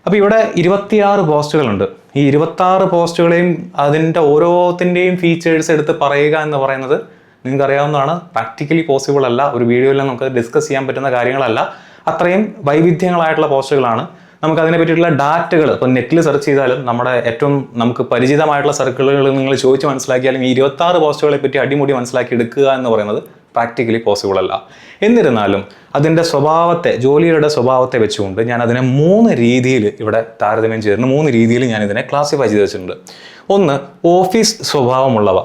അപ്പോൾ ഇവിടെ 26 പോസ്റ്റുകളുണ്ട്. ഈ 26 പോസ്റ്റുകളെയും അതിൻ്റെ ഓരോത്തിൻ്റെയും ഫീച്ചേഴ്സ് എടുത്ത് പറയുക എന്ന് പറയുന്നത് നിങ്ങൾക്ക് അറിയാവുന്നതാണ്, പ്രാക്ടിക്കലി പോസിബിൾ അല്ല. ഒരു വീഡിയോയിൽ നമുക്ക് ഡിസ്കസ് ചെയ്യാൻ പറ്റുന്ന കാര്യങ്ങളല്ല. അത്രയും വൈവിധ്യങ്ങളായിട്ടുള്ള പോസ്റ്റുകളാണ്. നമുക്ക് അതിനെ പറ്റിയിട്ടുള്ള ഡാറ്റകൾ ഇപ്പോൾ നെറ്റിൽ സെർച്ച് ചെയ്താലും നമ്മുടെ ഏറ്റവും നമുക്ക് പരിചിതമായിട്ടുള്ള സർക്കിളുകൾ നിങ്ങൾ ചോദിച്ച് മനസ്സിലാക്കിയാലും ഈ 26 പോസ്റ്റുകളെ പറ്റി അടിമുടി മനസ്സിലാക്കി എടുക്കുക എന്ന് പറയുന്നത് പ്രാക്ടിക്കലി പോസിബിൾ അല്ല. എന്നിരുന്നാലും അതിൻ്റെ സ്വഭാവത്തെ, ജോലിയുടെ സ്വഭാവത്തെ വെച്ചുകൊണ്ട് ഞാൻ അതിനെ 3 രീതിയിൽ ഇവിടെ താരതമ്യം ചെയ്തിട്ടുണ്ട്. 3 രീതിയിൽ ഞാൻ ഇതിനെ ക്ലാസിഫൈ ചെയ്ത് വെച്ചിട്ടുണ്ട്. ഒന്ന്, ഓഫീസ് സ്വഭാവമുള്ളവ.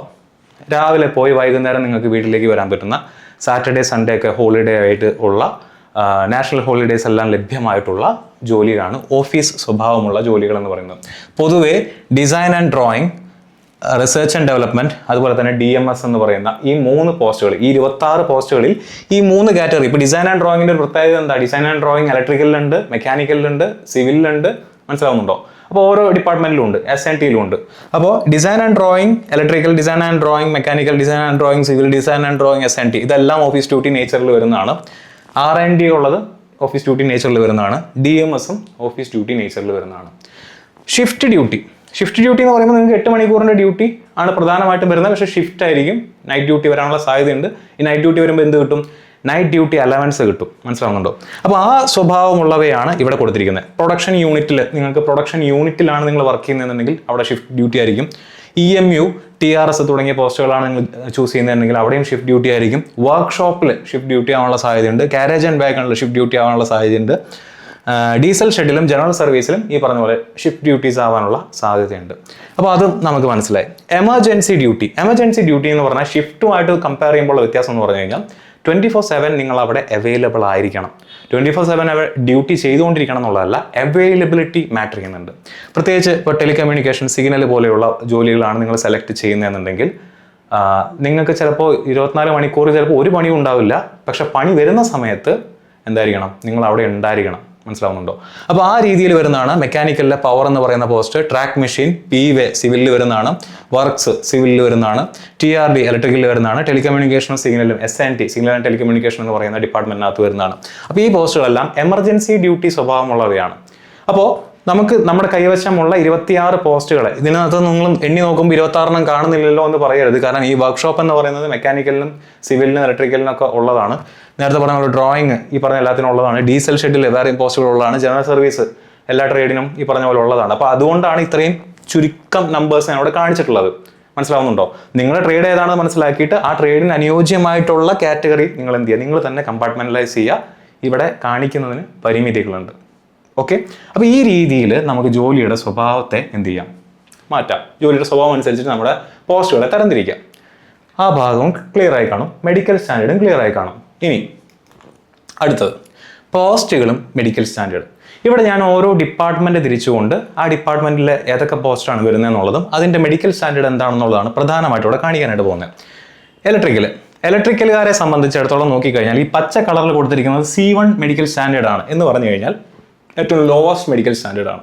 രാവിലെ പോയി വൈകുന്നേരം നിങ്ങൾക്ക് വീട്ടിലേക്ക് വരാൻ പറ്റുന്ന, സാറ്റർഡേ സൺഡേ ഒക്കെ ഹോളിഡേ ആയിട്ട് ഉള്ള, നാഷണൽ ഹോളിഡേയ്സ് എല്ലാം ലഭ്യമായിട്ടുള്ള ജോലിയാണ് ഓഫീസ് സ്വഭാവമുള്ള ജോലികൾ എന്ന് പറയുന്നത്. പൊതുവെ design and drawing, research and development, അതുപോലെ തന്നെ DMS എന്ന് പറയുന്ന ഈ 3 പോസ്റ്റുകൾ, ഈ 26 പോസ്റ്റുകളിൽ ഈ 3 കാറ്റഗറി. ഇപ്പോൾ ഡിസൈൻ ആൻഡ് ഡ്രോയിങ്ങിൻ്റെ ഒരു പ്രത്യേകത എന്താ? ഡിസൈൻ ആൻഡ് ഡ്രോയിങ് ഇലക്ട്രിക്കലിലുണ്ട്, മെക്കാനിക്കലിലുണ്ട്, സിവിലിലുണ്ട്. മനസ്സിലാവുന്നുണ്ടോ? അപ്പോൾ ഓരോ ഡിപ്പാർട്ട്മെന്റിലും ഉണ്ട്, SNTയിലും ഉണ്ട്. അപ്പോൾ design and drawing, electrical design and drawing, mechanical design and drawing, civil design and drawing, SNT ഇതെല്ലാം ഓഫീസ് ഡ്യൂട്ടി നേച്ചറിൽ വരുന്നതാണ്. R&D ഉള്ളത് ഓഫീസ് ഡ്യൂട്ടി നേച്ചറിൽ വരുന്നതാണ്. DMSഉം ഓഫീസ് ഡ്യൂട്ടി നേച്ചറിൽ വരുന്നതാണ്. ഷിഫ്റ്റ് ഡ്യൂട്ടി എന്ന് പറയുമ്പോൾ നിങ്ങൾക്ക് 8 മണിക്കൂറിൻ്റെ ഡ്യൂട്ടി ആണ് പ്രധാനമായിട്ടും വരുന്നത്. പക്ഷേ ഷിഫ്റ്റ് ആയിരിക്കും, നൈറ്റ് ഡ്യൂട്ടി വരാനുള്ള സാധ്യതയുണ്ട്. ഈ നൈറ്റ് ഡ്യൂട്ടി വരുമ്പോൾ എന്ത് കിട്ടും? നൈറ്റ് ഡ്യൂട്ടി അലവൻസ് കിട്ടും. മനസ്സിലാവുന്നുണ്ടോ? അപ്പോൾ ആ സ്വഭാവമുള്ളവയാണ് ഇവിടെ കൊടുത്തിരിക്കുന്നത്. പ്രൊഡക്ഷൻ യൂണിറ്റിൽ, നിങ്ങൾക്ക് പ്രൊഡക്ഷൻ യൂണിറ്റിലാണ് നിങ്ങൾ വർക്ക് ചെയ്യുന്നതെന്നുണ്ടെങ്കിൽ അവിടെ ഷിഫ്റ്റ് ഡ്യൂട്ടി ആയിരിക്കും. EMU, TRS തുടങ്ങിയ പോസ്റ്റുകളാണ് നിങ്ങൾ ചൂസ് ചെയ്യുന്നതെങ്കിൽ അവിടെയും ഷിഫ്റ്റ് ഡ്യൂട്ടി ആയിരിക്കും. വർക്ക്ഷോപ്പിൽ ഷിഫ്റ്റ് ഡ്യൂട്ടി ആവാനുള്ള സാധ്യതയുണ്ട്. കാരേജ് ആൻഡ് വാഗണിൽ ഷിഫ്റ്റ് ഡ്യൂട്ടി ആവാനുള്ള സാധ്യതയുണ്ട്. ഡീസൽ ഷെഡിലും ജനറൽ സർവീസിലും ഈ പറഞ്ഞ പോലെ ഷിഫ്റ്റ് ഡ്യൂട്ടീസ് ആവാനുള്ള സാധ്യതയുണ്ട്. അപ്പോൾ അത് നമുക്ക് മനസ്സിലായി. എമർജൻസി ഡ്യൂട്ടി എന്ന് പറഞ്ഞാൽ ഷിഫ്റ്റുമായിട്ട് കമ്പയർ ചെയ്യുമ്പോൾ വ്യത്യാസം എന്ന് പറഞ്ഞു കഴിഞ്ഞാൽ 24/7 നിങ്ങൾ അവിടെ അവൈലബിൾ ആയിരിക്കണം. 24/7 ഡ്യൂട്ടി ചെയ്തുകൊണ്ടിരിക്കണം എന്നുള്ളതല്ല, അവൈലബിലിറ്റി മാറ്റർ ചെയ്യുന്നുണ്ട്. പ്രത്യേകിച്ച് ഇപ്പോൾ ടെലികമ്മ്യൂണിക്കേഷൻ, സിഗ്നൽ പോലെയുള്ള ജോലികളാണ് നിങ്ങൾ സെലക്ട് ചെയ്യുന്നതെന്നുണ്ടെങ്കിൽ നിങ്ങൾക്ക് ചിലപ്പോൾ 24 മണിക്കൂർ ചിലപ്പോൾ ഒരു പണിയും ഉണ്ടാവില്ല. പക്ഷെ പണി വരുന്ന സമയത്ത് എന്തായിരിക്കണം? നിങ്ങൾ അവിടെ ഉണ്ടായിരിക്കണം. മനസ്സിലാവുന്നുണ്ടോ? അപ്പോൾ ആ രീതിയിൽ വരുന്നതാണ് മെക്കാനിക്കലിലെ പവർ എന്ന് പറയുന്ന പോസ്റ്റ്. ട്രാക്ക് മെഷീൻ PV സിവിലിൽ വരുന്നതാണ്. വർക്ക്സ് സിവിലിൽ വരുന്നതാണ്. TRD ഇലക്ട്രിക്കലിൽ വരുന്നതാണ്. ടെലികമ്മ്യൂണിക്കേഷനും സിഗ്നലും SNT സിഗ്നൽ ആൻഡ് ടെലികമ്മ്യൂണിക്കേഷൻ എന്ന് പറയുന്ന ഡിപ്പാർട്ട്മെന്റിനകത്ത് വരുന്നതാണ്. അപ്പോൾ ഈ പോസ്റ്റുകളെല്ലാം എമർജൻസി ഡ്യൂട്ടി സ്വഭാവമുള്ളവയാണ്. അപ്പോൾ നമുക്ക് നമ്മുടെ കൈവശമുള്ള 26 പോസ്റ്റുകളെ ഇതിനകത്ത് നിങ്ങൾ എണ്ണി നോക്കുമ്പോൾ 26 കാണുന്നില്ലല്ലോ എന്ന് പറയരുത്. കാരണം ഈ വർക്ക്ഷോപ്പ് എന്ന് പറയുന്നത് മെക്കാനിക്കലിനും സിവിലിനും ഇലക്ട്രിക്കലിനും ഒക്കെ ഉള്ളതാണ്. നേരത്തെ പറഞ്ഞ ഒരു ഡ്രോയിങ് ഈ പറഞ്ഞ എല്ലാത്തിനും ഉള്ളതാണ്. ഡീസൽ ഷെഡിൽ വേറെ പോസ്റ്റുകൾ ഉള്ളതാണ്. ജനറൽ സർവീസ് എല്ലാ ട്രേഡിനും ഈ പറഞ്ഞ പോലെ ഉള്ളതാണ്. അപ്പോൾ അതുകൊണ്ടാണ് ഇത്രയും ചുരുക്കം നമ്പേഴ്സ് ഞാൻ അവിടെ കാണിച്ചിട്ടുള്ളത്. മനസ്സിലാവുന്നുണ്ടോ? നിങ്ങളുടെ ട്രേഡ് ഏതാണെന്ന് മനസ്സിലാക്കിയിട്ട് ആ ട്രേഡിന് അനുയോജ്യമായിട്ടുള്ള കാറ്റഗറി നിങ്ങൾ എന്ത് ചെയ്യുക, നിങ്ങൾ തന്നെ കമ്പാർട്ട്മെന്റലൈസ് ചെയ്യുക. ഇവിടെ കാണിക്കുന്നതിന് പരിമിതികളുണ്ട്. ഓക്കെ, അപ്പോൾ ഈ രീതിയിൽ നമുക്ക് ജോലിയുടെ സ്വഭാവത്തെ എന്ത് ചെയ്യാം, മാറ്റാം. ജോലിയുടെ സ്വഭാവം അനുസരിച്ചിട്ട് നമ്മുടെ പോസ്റ്റുകളെ തരംതിരിക്കാം. ആ ഭാഗവും ക്ലിയർ ആയി കാണും. മെഡിക്കൽ സ്റ്റാൻഡേർഡും ക്ലിയർ ആയി കാണും. ഇനി അടുത്തത് പോസ്റ്റുകളും മെഡിക്കൽ സ്റ്റാൻഡേർഡും. ഇവിടെ ഞാൻ ഓരോ ഡിപ്പാർട്ട്മെന്റ് തിരിച്ചുകൊണ്ട് ആ ഡിപ്പാർട്ട്മെന്റിൽ ഏതൊക്കെ പോസ്റ്റാണ് വരുന്നത് എന്നുള്ളതും അതിൻ്റെ മെഡിക്കൽ സ്റ്റാൻഡേർഡ് എന്താണെന്നുള്ളതാണ് പ്രധാനമായിട്ടും ഇവിടെ കാണിക്കാനായിട്ട് പോകുന്നത്. ഇലക്ട്രിക്കലുകാരെ സംബന്ധിച്ചിടത്തോളം നോക്കിക്കഴിഞ്ഞാൽ ഈ പച്ച കളറിൽ കൊടുത്തിരിക്കുന്നത് C1 മെഡിക്കൽ സ്റ്റാൻഡേർഡ് ആണ് എന്ന് പറഞ്ഞു കഴിഞ്ഞാൽ ഏറ്റവും ലോവസ്റ്റ് മെഡിക്കൽ സ്റ്റാൻഡേർഡ് ആണ്.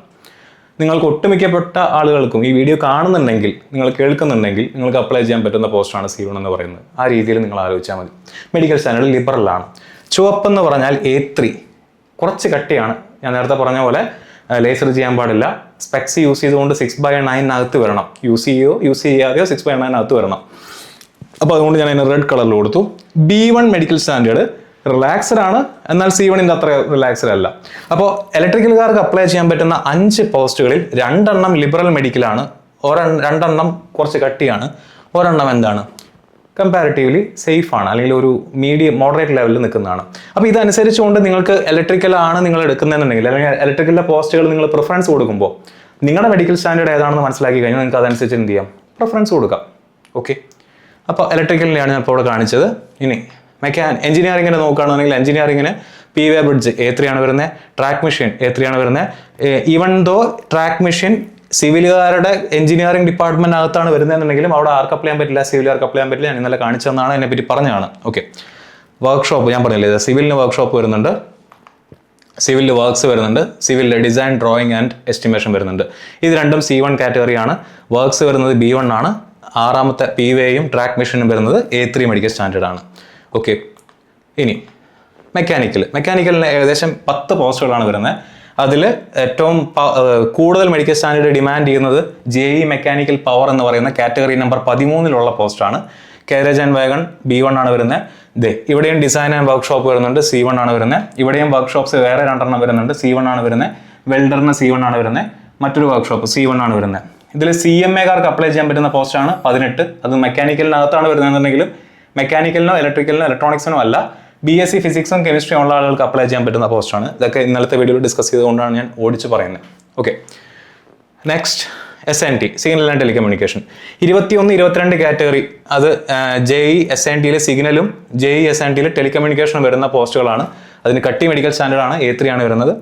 നിങ്ങൾക്ക് ഒട്ടുമിക്കപ്പെട്ട ആളുകൾക്കും ഈ വീഡിയോ കാണുന്നുണ്ടെങ്കിൽ, നിങ്ങൾ കേൾക്കുന്നുണ്ടെങ്കിൽ നിങ്ങൾക്ക് അപ്ലൈ ചെയ്യാൻ പറ്റുന്ന പോസ്റ്റാണ് C1 എന്ന് പറയുന്നത്. ആ രീതിയിൽ നിങ്ങൾ ആലോചിച്ചാൽ മതി. Medical standard ലിബറലാണ്. ചുവപ്പെന്ന് പറഞ്ഞാൽ A3 കുറച്ച് കട്ടിയാണ്. ഞാൻ നേരത്തെ പറഞ്ഞ പോലെ ലേസർ ചെയ്യാൻ പാടില്ല. സ്പെക്സ് യൂസ് ചെയ്തുകൊണ്ട് 6/9 വരണം. യൂസ് ചെയ്യാതെയോ 6/9 വരണം. അപ്പോൾ അതുകൊണ്ട് ഞാൻ അതിന് റെഡ് കളറിൽ കൊടുത്തു. B1 മെഡിക്കൽ സ്റ്റാൻഡേർഡ് റിലാക്സ്ഡ് ആണ്, എന്നാൽ C1 അത്ര റിലാക്സ്ഡ് അല്ല. അപ്പോൾ ഇലക്ട്രിക്കലുകാർക്ക് അപ്ലൈ ചെയ്യാൻ പറ്റുന്ന 5 പോസ്റ്റുകളിൽ 2 ലിബറൽ മെഡിക്കലാണ്, 2 കുറച്ച് കട്ടിയാണ്, 1 എന്താണ് കമ്പാരിറ്റീവ്ലി സേഫ് ആണ്, അല്ലെങ്കിൽ ഒരു മോഡറേറ്റ് ലെവലിൽ നിൽക്കുന്നതാണ്. അപ്പോൾ ഇതനുസരിച്ചുകൊണ്ട് നിങ്ങൾക്ക് ഇലക്ട്രിക്കലാണ് നിങ്ങൾ എടുക്കുന്നതെന്നുണ്ടെങ്കിൽ, അല്ലെങ്കിൽ ഇലക്ട്രിക്കലിലെ പോസ്റ്റുകൾ നിങ്ങൾ പ്രിഫറൻസ് കൊടുക്കുമ്പോൾ നിങ്ങളുടെ മെഡിക്കൽ സ്റ്റാൻഡേർഡ് ഏതാണെന്ന് മനസ്സിലാക്കി കഴിഞ്ഞാൽ നിങ്ങൾക്ക് അതനുസരിച്ച് എന്ത് ചെയ്യാം, പ്രിഫറൻസ് കൊടുക്കാം. ഓക്കെ, അപ്പോൾ ഇലക്ട്രിക്കലിനെയാണ് ഞാൻ ഇപ്പോൾ ഇവിടെ കാണിച്ചത്. ഇനി എഞ്ചിനീയറിംഗിനെ നോക്കുകയാണെന്നുണ്ടെങ്കിൽ എഞ്ചിനീയറിംഗിന് PV ബ്രിഡ്ജ് A3 ആണ് വരുന്നത്. ട്രാക്ക് മെഷീൻ A3 ആണ് വരുന്നത്. ഈവൻ ദോ ട്രാക്ക് മെഷീൻ സിവിലുകാരുടെ എഞ്ചിനീയറിംഗ് ഡിപ്പാർട്ട്മെന്റിനകത്താണ് വരുന്നതെന്നുണ്ടെങ്കിലും അവിടെ ആർക്ക് അപ്ലൈ ചെയ്യാൻ പറ്റില്ല, സിവിലുകാർക്ക് അപ്ലൈ ചെയ്യാൻ പറ്റില്ല. ഞാൻ ഇന്നലെ കാണിച്ചതെന്നാണ്, അതിനെപ്പറ്റി പറഞ്ഞതാണ്. ഓക്കെ, വർക്ക്ഷോപ്പ് ഞാൻ പറഞ്ഞില്ലേ, സിവിലിന് വർക്ക്ഷോപ്പ് വരുന്നുണ്ട്, സിവിലിൽ വർക്ക്സ് വരുന്നുണ്ട്, സിവിലിൽ ഡിസൈൻ ഡ്രോയിങ് ആൻഡ് എസ്റ്റിമേഷൻ വരുന്നുണ്ട്. ഇത് രണ്ടും C1 കാറ്റഗറിയാണ്. വർക്ക്സ് വരുന്നത് B1 ആണ്. 6ാമത്തെ PVയും ട്രാക്ക് മെഷീനും വരുന്നത് A3 മെഡിക്കൽ സ്റ്റാൻഡേർഡ് ആണ്. ഓക്കെ, ഇനി മെക്കാനിക്കലിന് ഏകദേശം 10 പോസ്റ്റുകളാണ് വരുന്നത്. അതിൽ ഏറ്റവും കൂടുതൽ മെഡിക്കൽ സ്റ്റാൻഡേർഡ് ഡിമാൻഡ് ചെയ്യുന്നത് JE മെക്കാനിക്കൽ പവർ എന്ന് പറയുന്ന കാറ്റഗറി നമ്പർ 13 പോസ്റ്റാണ്. കാരേജ് ആൻഡ് വാഗൺ B1 ആണ് വരുന്നത്. ഇവിടെയും ഡിസൈൻ ആൻഡ് വർക്ക്ഷോപ്പ് വരുന്നുണ്ട്, C1 ആണ് വരുന്നത്. ഇവിടെയും വർക്ക്ഷോപ്സ് വേറെ 2 വരുന്നുണ്ട്, C1 ആണ് വരുന്നത്. വെൽഡറിന് C1 ആണ് വരുന്നത്. മറ്റൊരു വർക്ക്ഷോപ്പ് C1 ആണ് വരുന്നത്. ഇതിൽ CMAക്കാർക്ക് അപ്ലൈ ചെയ്യാൻ പറ്റുന്ന പോസ്റ്റാണ് 18. അത് മെക്കാനിക്കലിനകത്താണ് വരുന്നതെന്നുണ്ടെങ്കിലും മെക്കാനിക്കലിനോ ഇലക്ട്രിക്കലിനോ ഇലക്ട്രോണിക്സിനോ അല്ല, BSc ഫിസിക്സും കെമിസ്ട്രിയും ഉള്ള ആളുകൾക്ക് അപ്ലൈ ചെയ്യാൻ പറ്റുന്ന പോസ്റ്റാണ്. ഇതൊക്കെ ഇന്നലത്തെ വീഡിയോയിൽ ഡിസ്കസ് ചെയ്തുകൊണ്ടാണ് ഞാൻ ഓടിച്ച് പറയുന്നത്. Okay, next SNT signal and telecommunication 21-22 category. അത് JE SNTയിലെ സിഗ്നലും JE SNTയിലെ ടെലികമ്മ്യൂണിക്കേഷനും വരുന്ന പോസ്റ്റുകളാണ്. അതിന് കട്ടി മെഡിക്കൽ സ്റ്റാൻഡേർഡാണ് A3 ആണ് വരുന്നത്.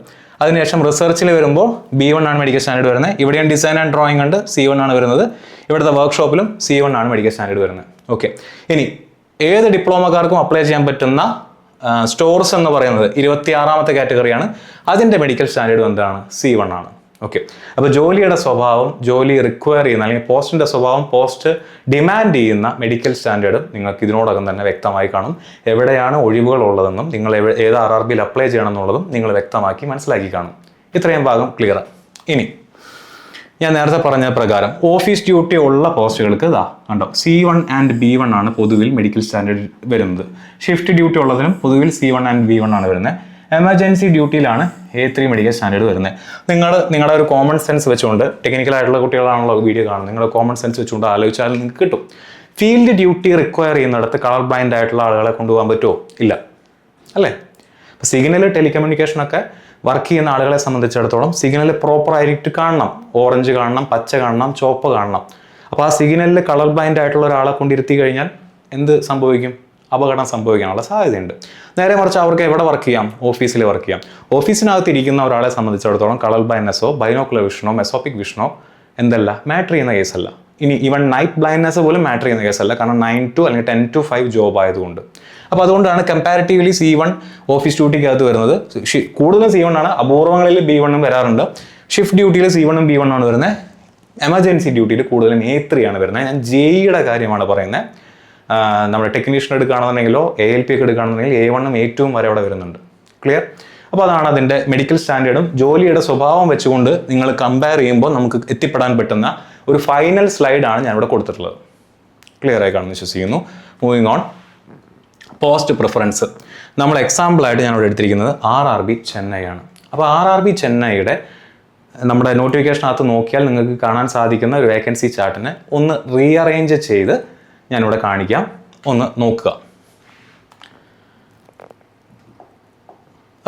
അതിനുശേഷം റിസർച്ചിൽ വരുമ്പോൾ B1 ആണ് മെഡിക്കൽ സ്റ്റാൻഡേർഡ് വരുന്നത്. ഇവിടെയും ഡിസൈൻ ആൻഡ് ഡ്രോയിങ് ഉണ്ട്, C1 ആണ് വരുന്നത്. ഇവിടുത്തെ വർക്ക്ഷോപ്പിലും C1 ആണ് മെഡിക്കൽ സ്റ്റാൻഡേർഡ് വരുന്നത്. ഓക്കെ, ഇനി ഏത് ഡിപ്ലോമക്കാർക്കും അപ്ലൈ ചെയ്യാൻ പറ്റുന്ന സ്റ്റോർസ് എന്ന് പറയുന്നത് 26ാമത്തെ കാറ്റഗറിയാണ്. അതിൻ്റെ മെഡിക്കൽ സ്റ്റാൻഡേർഡ് എന്താണ്, C1 ആണ്. ഓക്കെ, അപ്പോൾ ജോലിയുടെ സ്വഭാവം, ജോലി റിക്വയർ ചെയ്യുന്ന അല്ലെങ്കിൽ പോസ്റ്റിൻ്റെ സ്വഭാവം, പോസ്റ്റ് ഡിമാൻഡ് ചെയ്യുന്ന മെഡിക്കൽ സ്റ്റാൻഡേർഡും നിങ്ങൾക്ക് ഇതിനോടകം തന്നെ വ്യക്തമായി കാണും. എവിടെയാണ് ഒഴിവുകൾ ഉള്ളതെന്നും നിങ്ങൾ ഏത് RRBയിൽ അപ്ലൈ ചെയ്യണം എന്നുള്ളതും നിങ്ങൾ വ്യക്തമാക്കി മനസ്സിലാക്കി കാണും. ഇത്രയും ഭാഗം ക്ലിയർ. ഇനി ഞാൻ നേരത്തെ പറഞ്ഞ പ്രകാരം ഓഫീസ് ഡ്യൂട്ടി ഉള്ള പോസ്റ്റുകൾക്ക് ഇതാ കണ്ടോ, C1 ആൻഡ് B1 ആണ് പൊതുവിൽ മെഡിക്കൽ സ്റ്റാൻഡേർഡ് വരുന്നത്. ഷിഫ്റ്റ് ഡ്യൂട്ടി ഉള്ളതിനും പൊതുവിൽ C1 ആൻഡ് B1 ആണ് വരുന്നത്. എമർജൻസി ഡ്യൂട്ടിയിലാണ് A3 മെഡിക്കൽ സ്റ്റാൻഡേർഡ് വരുന്നത്. നിങ്ങളുടെ ഒരു കോമൺ സെൻസ് വെച്ചുകൊണ്ട്, ടെക്നിക്കലായിട്ടുള്ള കുട്ടികളാണല്ലോ വീഡിയോ കാണുന്നത്, നിങ്ങളുടെ കോമൺ സെൻസ് വെച്ചുകൊണ്ട് ആലോചിച്ചാൽ നിങ്ങൾക്ക് കിട്ടും. ഫീൽഡ് ഡ്യൂട്ടി റിക്വയർ ചെയ്യുന്നിടത്ത് കളർ ബ്ലൈൻഡ് ആയിട്ടുള്ള ആളുകളെ കൊണ്ടുപോകാൻ പറ്റുമോ? ഇല്ല, അല്ലേ? അപ്പോൾ സിഗ്നൽ ടെലികമ്മ്യൂണിക്കേഷനൊക്കെ വർക്ക് ചെയ്യുന്ന ആളുകളെ സംബന്ധിച്ചിടത്തോളം സിഗ്നൽ പ്രോപ്പറായിട്ട് കാണണം. ഓറഞ്ച് കാണണം, പച്ച കാണണം, ചുവപ്പ് കാണണം. അപ്പോൾ ആ സിഗ്നലിൽ കളർ ബ്ലൈൻഡ് ആയിട്ടുള്ള ഒരാളെ കൊണ്ടിരുത്തി കഴിഞ്ഞാൽ എന്ത് സംഭവിക്കും? അപകടം സംഭവിക്കാനുള്ള സാധ്യതയുണ്ട്. നേരെ മറിച്ച് അവർക്ക് എവിടെ വർക്ക് ചെയ്യാം? ഓഫീസിൽ വർക്ക് ചെയ്യാം. ഓഫീസിനകത്ത് ഇരിക്കുന്ന ഒരാളെ സംബന്ധിച്ചിടത്തോളം കളർ ബ്ലൈൻഡ്നെസ്സോ ബൈനോക്കുലർ വിഷനോ മെസോപ്പിക് വിഷനോ എന്തല്ല മാറ്റർ ചെയ്യുന്ന കേസല്ല. ഇനി ഈവൻ നൈറ്റ് ബ്ലൈൻഡ്നെസ് പോലും മാറ്റർ ചെയ്യുന്ന കേസല്ല, കാരണം 9 to അല്ലെങ്കിൽ 10 to 5 ജോബ് ആയതുകൊണ്ട്. അപ്പോൾ അതുകൊണ്ടാണ് കമ്പാരിറ്റീവ്ലി C1 ഓഫീസ് ഡ്യൂട്ടിക്കകത്ത് വരുന്നത്. കൂടുതലും C1 ആണ്, അപൂർവങ്ങളിൽ B1 വരാറുണ്ട്. ഷിഫ്റ്റ് ഡ്യൂട്ടിയിൽ C1 B1 ആണ് വരുന്നത്. എമർജൻസി ഡ്യൂട്ടിയിൽ കൂടുതലും A3 ആണ് വരുന്നത്. ഞാൻ JEയുടെ കാര്യമാണ് പറയുന്നത്. നമ്മുടെ ടെക്നീഷ്യൻ എടുക്കുകയാണെന്നുണ്ടെങ്കിലോ ALP ഒക്കെ എടുക്കുകയാണെന്നുണ്ടെങ്കിൽ A1 A2 വരെ അവിടെ വരുന്നുണ്ട്. ക്ലിയർ? അപ്പോൾ അതാണ് അതിൻ്റെ മെഡിക്കൽ സ്റ്റാൻഡേർഡും ജോലിയുടെ സ്വഭാവം വെച്ചുകൊണ്ട് നിങ്ങൾ കമ്പയർ ചെയ്യുമ്പോൾ നമുക്ക് എത്തിപ്പെടാൻ പറ്റുന്ന ഒരു ഫൈനൽ സ്ലൈഡാണ് ഞാനിവിടെ കൊടുത്തിട്ടുള്ളത്. ക്ലിയർ ആയി കാണുമെന്ന് വിശ്വസിക്കുന്നു. Moving on, post preference. നമ്മൾ എക്സാമ്പിളായിട്ട് ഞാനിവിടെ എടുത്തിരിക്കുന്നത് RRB ചെന്നൈ ആണ്. അപ്പോൾ RRB ചെന്നൈയുടെ നമ്മുടെ നോട്ടിഫിക്കേഷനകത്ത് നോക്കിയാൽ നിങ്ങൾക്ക് കാണാൻ സാധിക്കുന്ന ഒരു വേക്കൻസി ചാർട്ടിനെ ഒന്ന് റീഅറേഞ്ച് ചെയ്ത് ഞാനിവിടെ കാണിക്കാം, ഒന്ന് നോക്കുക.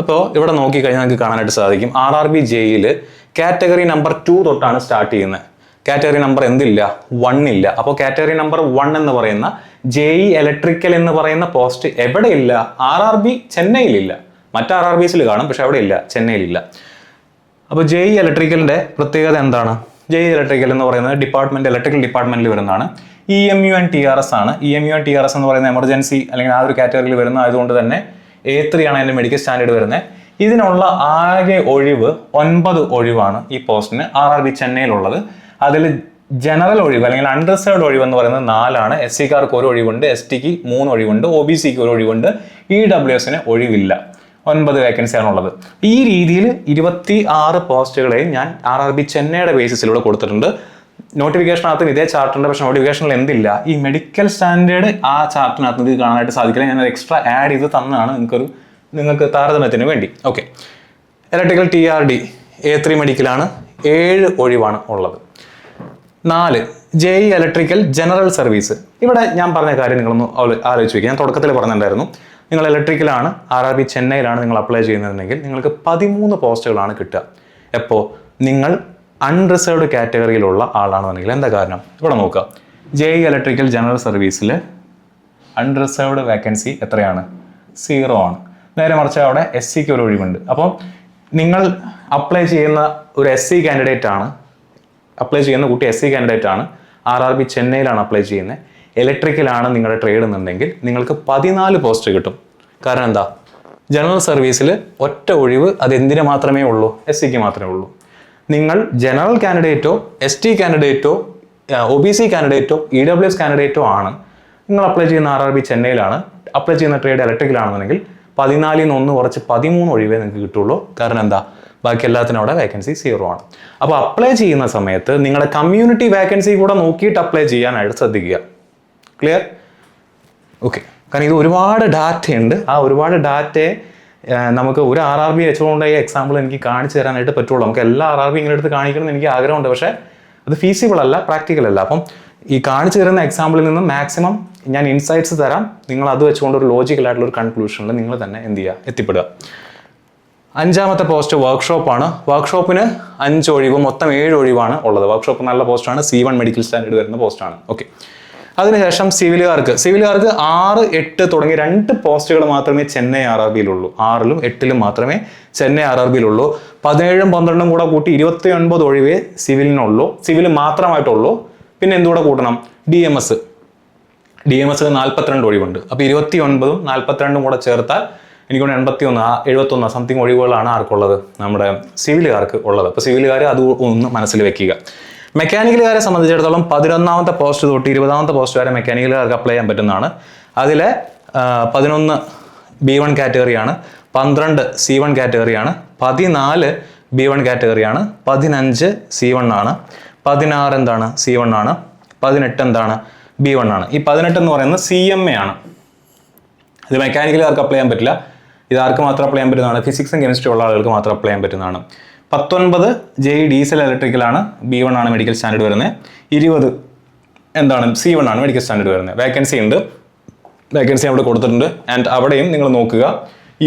അപ്പോൾ ഇവിടെ നോക്കിക്കഴിഞ്ഞാൽ നിങ്ങൾക്ക് കാണാനായിട്ട് സാധിക്കും RRB JEയിൽ കാറ്റഗറി നമ്പർ 2 തൊട്ടാണ് സ്റ്റാർട്ട് ചെയ്യുന്നത്. കാറ്റഗറി നമ്പർ എന്തില്ല? 1 ഇല്ല. അപ്പോൾ കാറ്റഗറി നമ്പർ 1 എന്ന് പറയുന്ന JE ഇലക്ട്രിക്കൽ എന്ന് പറയുന്ന പോസ്റ്റ് എവിടെയില്ല? RRB ചെന്നൈയിലില്ല. മറ്റ് RRBസിൽ കാണും, പക്ഷെ അവിടെ ഇല്ല, ചെന്നൈയിലില്ല. അപ്പോൾ JE ഇലക്ട്രിക്കലിൻ്റെ പ്രത്യേകത എന്താണ്? JE ഇലക്ട്രിക്കൽ എന്ന് പറയുന്നത് ഇലക്ട്രിക്കൽ ഡിപ്പാർട്ട്മെന്റിൽ വരുന്നതാണ്. EMU and TRS ആണ്. EMU and TRS എന്ന് പറയുന്ന എമർജൻസി അല്ലെങ്കിൽ ആ ഒരു കാറ്റഗറിയിൽ വരുന്ന ആയതുകൊണ്ട് തന്നെ A3 ആണ് അതിൻ്റെ മെഡിക്കൽ സ്റ്റാൻഡേർഡ് വരുന്നത്. ഇതിനുള്ള ആകെ ഒഴിവ് 9 ഒഴിവാണ് ഈ പോസ്റ്റിന് RRB ചെന്നൈയിലുള്ളത്. അതിൽ ജനറൽ ഒഴിവ് അല്ലെങ്കിൽ അൺറിസർവ്ഡ് ഒഴിവ് എന്ന് പറയുന്നത് 4 ആണ്. SC-കാർക്ക് 1 ഒഴിവുണ്ട്, STക്ക് 3 ഒഴിവുണ്ട്, OBCക്ക് 1 ഒഴിവുണ്ട്, EWSന് ഒഴിവില്ല. 9 വേക്കൻസിയാണുള്ളത്. ഈ രീതിയിൽ 26 പോസ്റ്റുകളെയും ഞാൻ RRB ചെന്നൈയുടെ ബേസിസിലൂടെ കൊടുത്തിട്ടുണ്ട്. നോട്ടിഫിക്കേഷനകത്തും ഇതേ ചാർട്ടുണ്ട്, പക്ഷെ നോട്ടിഫിക്കേഷനിൽ എന്തില്ല? ഈ മെഡിക്കൽ സ്റ്റാൻഡേർഡ് ആ ചാർട്ടിനകത്ത് നിങ്ങൾക്ക് കാണാനായിട്ട് സാധിക്കില്ല. ഞാൻ എക്സ്ട്രാ ആഡ് ചെയ്ത് തന്നാണ് നിങ്ങൾക്ക് താരതമ്യത്തിന് വേണ്ടി. ഓക്കെ, ഇലക്ട്രിക്കൽ TRD A3 മെഡിക്കലാണ്, 7 ഒഴിവാണ് ഉള്ളത്. 4 JE ഇലക്ട്രിക്കൽ ജനറൽ സർവീസ്. ഇവിടെ ഞാൻ പറഞ്ഞ കാര്യം നിങ്ങളൊന്ന് ആലോചിച്ച് വയ്ക്കുക. ഞാൻ തുടക്കത്തിൽ പറഞ്ഞിട്ടുണ്ടായിരുന്നു, നിങ്ങൾ ഇലക്ട്രിക്കലാണ് RRB ചെന്നൈയിലാണ് നിങ്ങൾ അപ്ലൈ ചെയ്യുന്നതെങ്കിൽ നിങ്ങൾക്ക് 13 പോസ്റ്റുകളാണ് കിട്ടുക. എപ്പോൾ നിങ്ങൾ അൺറിസർവ്ഡ് കാറ്റഗറിയിലുള്ള ആളാണെന്നുണ്ടെങ്കിൽ. എന്താ കാരണം? ഇവിടെ നോക്കുക, JE ഇലക്ട്രിക്കൽ ജനറൽ സർവീസിൽ അൺറിസർവ്ഡ് വേക്കൻസി എത്രയാണ്? 0 ആണ്. നേരെ മറിച്ച് അവിടെ SCക്ക് 1 ഒഴിവുണ്ട്. അപ്പം നിങ്ങൾ അപ്ലൈ ചെയ്യുന്ന ഒരു SC കാൻഡിഡേറ്റ് ആണ്, അപ്ലൈ ചെയ്യുന്ന കുട്ടി SC കാൻഡിഡേറ്റ് ആണ്, RRB ചെന്നൈയിലാണ് അപ്ലൈ ചെയ്യുന്നത്, ഇലക്ട്രിക്കലാണ് നിങ്ങളുടെ ട്രേഡ് എന്നുണ്ടെങ്കിൽ നിങ്ങൾക്ക് 14 പോസ്റ്റ് കിട്ടും. കാരണം എന്താ? ജനറൽ സർവീസിൽ ഒറ്റ ഒഴിവ്, അത് എന്തിനു മാത്രമേ ഉള്ളൂ? SCക്ക് മാത്രമേ ഉള്ളൂ. നിങ്ങൾ ജനറൽ കാൻഡിഡേറ്റോ ST കാൻഡിഡേറ്റോ OBC കാൻഡിഡേറ്റോ EWS കാൻഡിഡേറ്റോ ആണ്, നിങ്ങൾ അപ്ലൈ ചെയ്യുന്ന RRB ചെന്നൈയിലാണ്, അപ്ലൈ ചെയ്യുന്ന ട്രേഡ് ഇലക്ട്രിക്കലാണെന്നുണ്ടെങ്കിൽ 14 1 കുറച്ച് 13 ഒഴിവേ നിങ്ങൾക്ക് കിട്ടുള്ളൂ. കാരണം എന്താ? ബാക്കി എല്ലാത്തിനും അവിടെ വേക്കൻസി 0 ആണ്. അപ്പോൾ അപ്ലൈ ചെയ്യുന്ന സമയത്ത് നിങ്ങളുടെ കമ്മ്യൂണിറ്റി വേക്കൻസി കൂടെ നോക്കിയിട്ട് അപ്ലൈ ചെയ്യാനായിട്ട് ശ്രദ്ധിക്കുക. ക്ലിയർ? ഓക്കെ. കാരണം ഇത് ഒരുപാട് ഡാറ്റയുണ്ട്. ആ ഒരുപാട് ഡാറ്റയെ നമുക്ക് ഒരു RRB വെച്ചുകൊണ്ട് ഈ എക്സാമ്പിൾ എനിക്ക് കാണിച്ചു തരാനായിട്ട് പറ്റുള്ളൂ. നമുക്ക് എല്ലാ RRB ഇങ്ങനെ എടുത്ത് കാണിക്കണം എന്ന് എനിക്ക് ആഗ്രഹമുണ്ട്, പക്ഷേ അത് ഫീസിബിൾ അല്ല, പ്രാക്ടിക്കൽ അല്ല. അപ്പം ഈ കാണിച്ചു തരുന്ന എക്സാമ്പിളിൽ നിന്ന് മാക്സിമം ഞാൻ ഇൻസൈറ്റ്സ് തരാം. നിങ്ങൾ അത് വെച്ചുകൊണ്ട് ഒരു ലോജിക്കലായിട്ടുള്ള ഒരു കൺക്ലൂഷനിൽ നിങ്ങൾ തന്നെ എന്ത് ചെയ്യുക? എത്തിപ്പെടുക. 5ാമത്തെ പോസ്റ്റ് വർക്ക്ഷോപ്പാണ്. വർക്ക്ഷോപ്പിന് 5 ഒഴിവ്, മൊത്തം 7 ഒഴിവാണ് ഉള്ളത്. വർക്ക്ഷോപ്പ് നല്ല പോസ്റ്റാണ്, C1 മെഡിക്കൽ സ്റ്റാൻഡേർഡ് വരുന്ന പോസ്റ്റാണ്. ഓക്കെ. അതിനുശേഷം സിവിലുകാർക്ക് 6, 8 തുടങ്ങി 2 പോസ്റ്റുകൾ മാത്രമേ ചെന്നൈ RRBയിലുള്ളൂ. 6ലും 8ലും മാത്രമേ ചെന്നൈ RRBയിലുള്ളൂ. 17ഉം 12ഉം കൂടെ കൂട്ടി 29 ഒഴിവേ സിവിലിനുള്ളൂ, സിവിൽ മാത്രമായിട്ടുള്ളൂ. പിന്നെ എന്തുകൂടെ കൂട്ടണം? DMS 42 ഒഴിവുണ്ട്. അപ്പോൾ 29ഉം 42ഉം കൂടെ ചേർത്താൽ എനിക്കൊണ്ട് 71 സംതിങ് ഒഴിവുകളാണ് ആർക്കുള്ളത്? നമ്മുടെ സിവിലുകാർക്ക് ഉള്ളത്. അപ്പോൾ സിവിലുകാർ അത് ഒന്ന് മനസ്സിൽ വെക്കുക. മെക്കാനിക്കലുകാരെ സംബന്ധിച്ചിടത്തോളം 11ാമത്തെ പോസ്റ്റ് തൊട്ട് 20ാമത്തെ പോസ്റ്റ് വരെ മെക്കാനിക്കലുകാർക്ക് അപ്ലൈ ചെയ്യാൻ പറ്റുന്നതാണ്. അതിൽ 11 B1 കാറ്റഗറിയാണ്, 12 C1 കാറ്റഗറിയാണ്, 14 B1 കാറ്റഗറിയാണ്, 15 C1 ആണ്, 16 എന്താണ്? C1 ആണ്, 18 എന്താണ്? B1 ആണ്. ഈ 18 എന്ന് പറയുന്നത് CMA ആണ്. ഇത് മെക്കാനിക്കലുകാർക്ക് അപ്ലൈ ചെയ്യാൻ പറ്റില്ല. ഇത് ആർക്ക് മാത്രം അപ്ലൈ ചെയ്യാൻ പറ്റുന്നതാണ്? ഫിസിക്സും കെമിസ്ട്രി ഉള്ള ആളുകൾക്ക് മാത്രം അപ്ലൈ ചെയ്യാൻ പറ്റുന്നതാണ്. 19 JE ഡീസൽ ഇലക്ട്രിക്കലാണ്, B1 ആണ് മെഡിക്കൽ സ്റ്റാൻഡേർഡ് വരുന്നത്. 20 എന്താണ്? C1 ആണ് മെഡിക്കൽ സ്റ്റാൻഡേർഡ് വരുന്നത്. വേക്കൻസി ഉണ്ട്, വേക്കൻസി അവിടെ കൊടുത്തിട്ടുണ്ട്. ആൻഡ് അവിടെയും നിങ്ങൾ നോക്കുക,